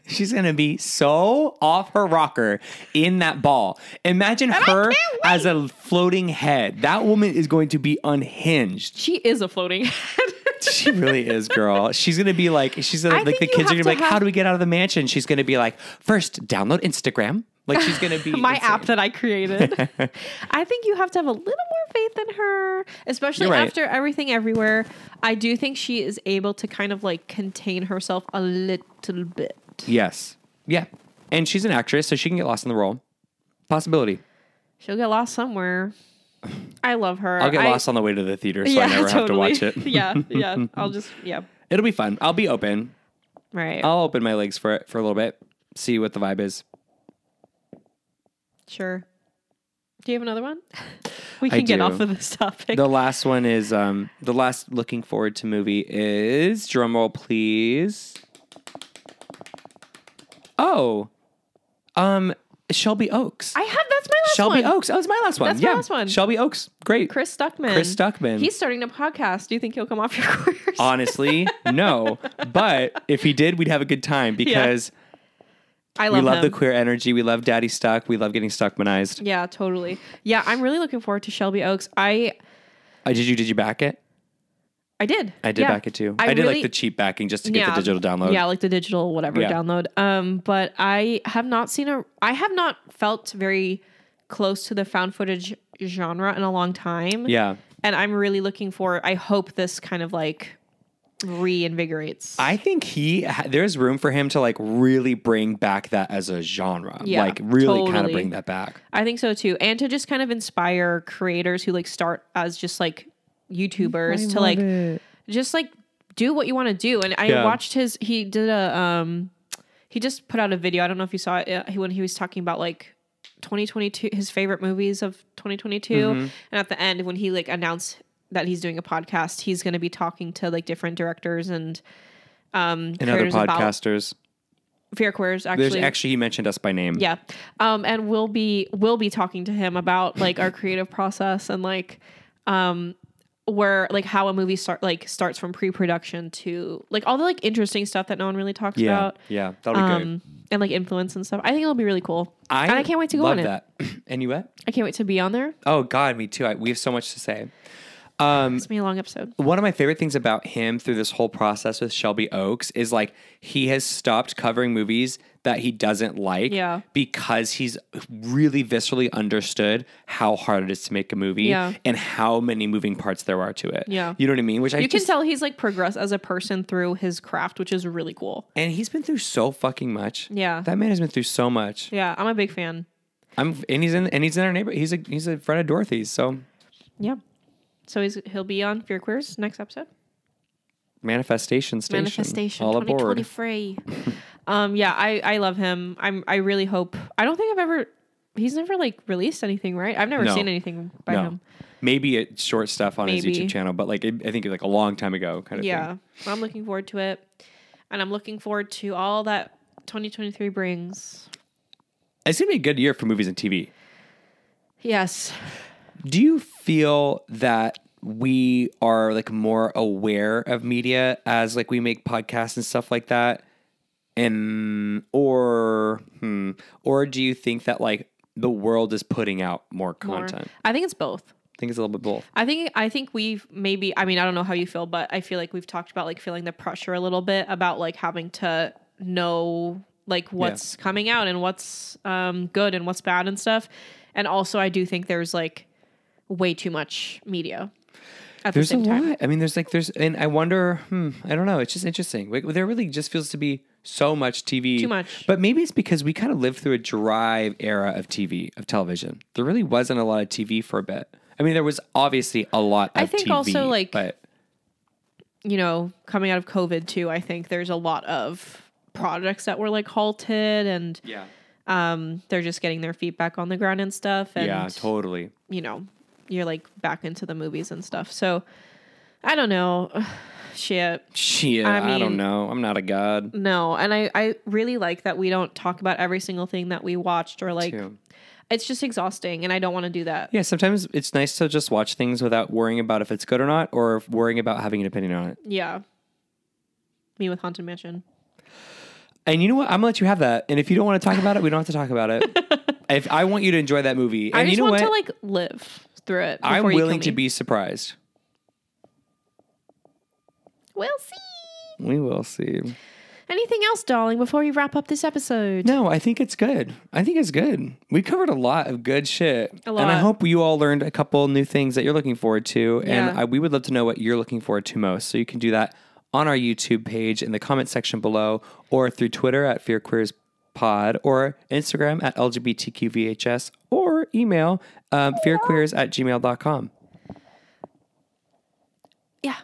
she's going to be so off her rocker in that ball. Imagine her as a floating head. That woman is going to be unhinged. She is a floating head. She really is, girl. She's going to be like, the kids are going to be like, how do we get out of the mansion? She's going to be like, first, download Instagram. Like, she's going to be my app that I created. I think you have to have a little more faith in her, especially after Everything Everywhere. I do think she is able to kind of like contain herself a little bit. Yes. Yeah. And she's an actress, so she can get lost in the role. Possibility. She'll get lost somewhere. I love her. I'll get lost on the way to the theater, so I never have to watch it. Yeah. It'll be fun. I'll be open. Right. I'll open my legs for it for a little bit. See what the vibe is. Sure. Do you have another one? We can get off of this topic. The last one is, the last looking forward to movie is, drumroll please. Oh, Shelby Oaks. That's my last Shelby one. Oaks. Oh, it's my last one. That's my last one. Shelby Oaks. Great. Chris Stuckman. He's starting a podcast. Do you think he'll come off your course? Honestly, no. But if he did, we'd have a good time because I love him. We love the queer energy. We love Daddy Stuck. We love getting Stuckmanized. Yeah, totally. Yeah, I'm really looking forward to Shelby Oaks. Did you back it? I did. I did back it too. I did like the cheap backing just to get the digital download. Yeah, like the digital whatever download. But I have not felt very close to the found footage genre in a long time. Yeah. And I'm really looking for, I hope this kind of like reinvigorates. I think there's room for him to like really bring back that as a genre. Yeah, like really kind of bring that back. I think so too. And to just kind of inspire creators who like start as just like YouTubers to like just like do what you want to do. And I watched he just put out a video. I don't know if you saw it when he was talking about like 2022, his favorite movies of 2022. And at the end, when he like announced that he's doing a podcast, he's going to be talking to like different directors and other podcasters. Fear Queers, actually. He mentioned us by name. Yeah. And we'll be talking to him about like our creative process and like where like how a movie starts from pre-production to like all the like interesting stuff that no one really talks about. Yeah, that'll be good. And like influence and stuff. I think it'll be really cool. I can't wait to go on that. And you what? I can't wait to be on there. Oh God, me too. We have so much to say. It's gonna be a long episode. One of my favorite things about him through this whole process with Shelby Oaks is like he has stopped covering movies that he doesn't like because he's really viscerally understood how hard it is to make a movie and how many moving parts there are to it. Yeah. You know what I mean? You can tell he's like progressed as a person through his craft, which is really cool. And he's been through so fucking much. Yeah. That man has been through so much. Yeah, I'm a big fan. And he's in our neighborhood. He's a friend of Dorothy's, so yeah. So he'll be on Fear Queers next episode. Manifestation Station. All 2023. Yeah, I love him. I really hope. I don't think he's never like released anything, right? I've never seen anything by him. Maybe it's short stuff on his YouTube channel, but like I think like a long time ago kind of thing. Yeah. I'm looking forward to it. And I'm looking forward to all that 2023 brings. It's going to be a good year for movies and TV. Yes. Do you feel that we are like more aware of media as like we make podcasts and stuff like that? Or do you think that like the world is putting out more content? I think it's both. I think it's a little bit both. I think we've maybe, I mean, I don't know how you feel, but I feel like we've talked about like feeling the pressure a little bit about like having to know like what's coming out and what's good and what's bad and stuff. And also I do think there's like way too much media at the same time. There's a lot. I mean, and I wonder, I don't know. It's just interesting. There really just feels to be so much TV. Too much. But maybe it's because we kind of lived through a dry era of television. There really wasn't a lot of TV for a bit. I mean, there was obviously a lot of TV. I think also like, you know, coming out of COVID too, I think there's a lot of projects that were like halted and they're just getting their feet back on the ground and stuff. And, yeah, totally. You know, you're like back into the movies and stuff. So I don't know. Shit. I mean, I don't know. I'm not a god. No. And I really like that we don't talk about every single thing that we watched or like, it's just exhausting and I don't want to do that. Yeah. Sometimes it's nice to just watch things without worrying about if it's good or not or worrying about having an opinion on it. Yeah. Me with Haunted Mansion. And you know what? I'm going to let you have that. And if you don't want to talk about it, we don't have to talk about it. If I want you to enjoy that movie. And I just you know want what? to like live through it. I'm willing to be surprised. We'll see. We will see. Anything else, darling, before we wrap up this episode? No, I think it's good. We covered a lot of good shit. A lot. And I hope you all learned a couple new things that you're looking forward to. Yeah. And we would love to know what you're looking forward to most. So you can do that on our YouTube page in the comment section below or through Twitter at FearQueersPod or Instagram at LGBTQVHS or email fearqueers@gmail.com. Yeah.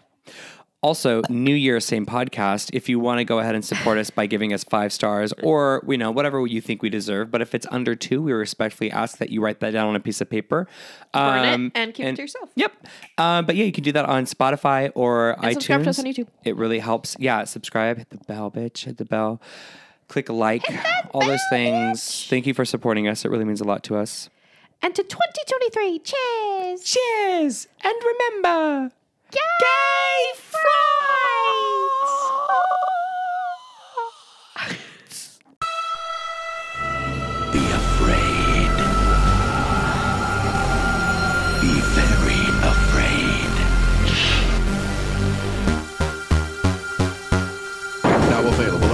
Also, New Year, same podcast. If you want to go ahead and support us by giving us 5 stars or, whatever you think we deserve. But if it's under 2, we respectfully ask that you write that down on a piece of paper. Burn it and keep it to yourself. Yep. But yeah, you can do that on Spotify or iTunes. Subscribe to us on YouTube. It really helps. Yeah, subscribe. Hit the bell, bitch. Hit the bell. Click a like. All those things. Bitch. Thank you for supporting us. It really means a lot to us. And to 2023. Cheers. Cheers. And remember... Gay Frights! be very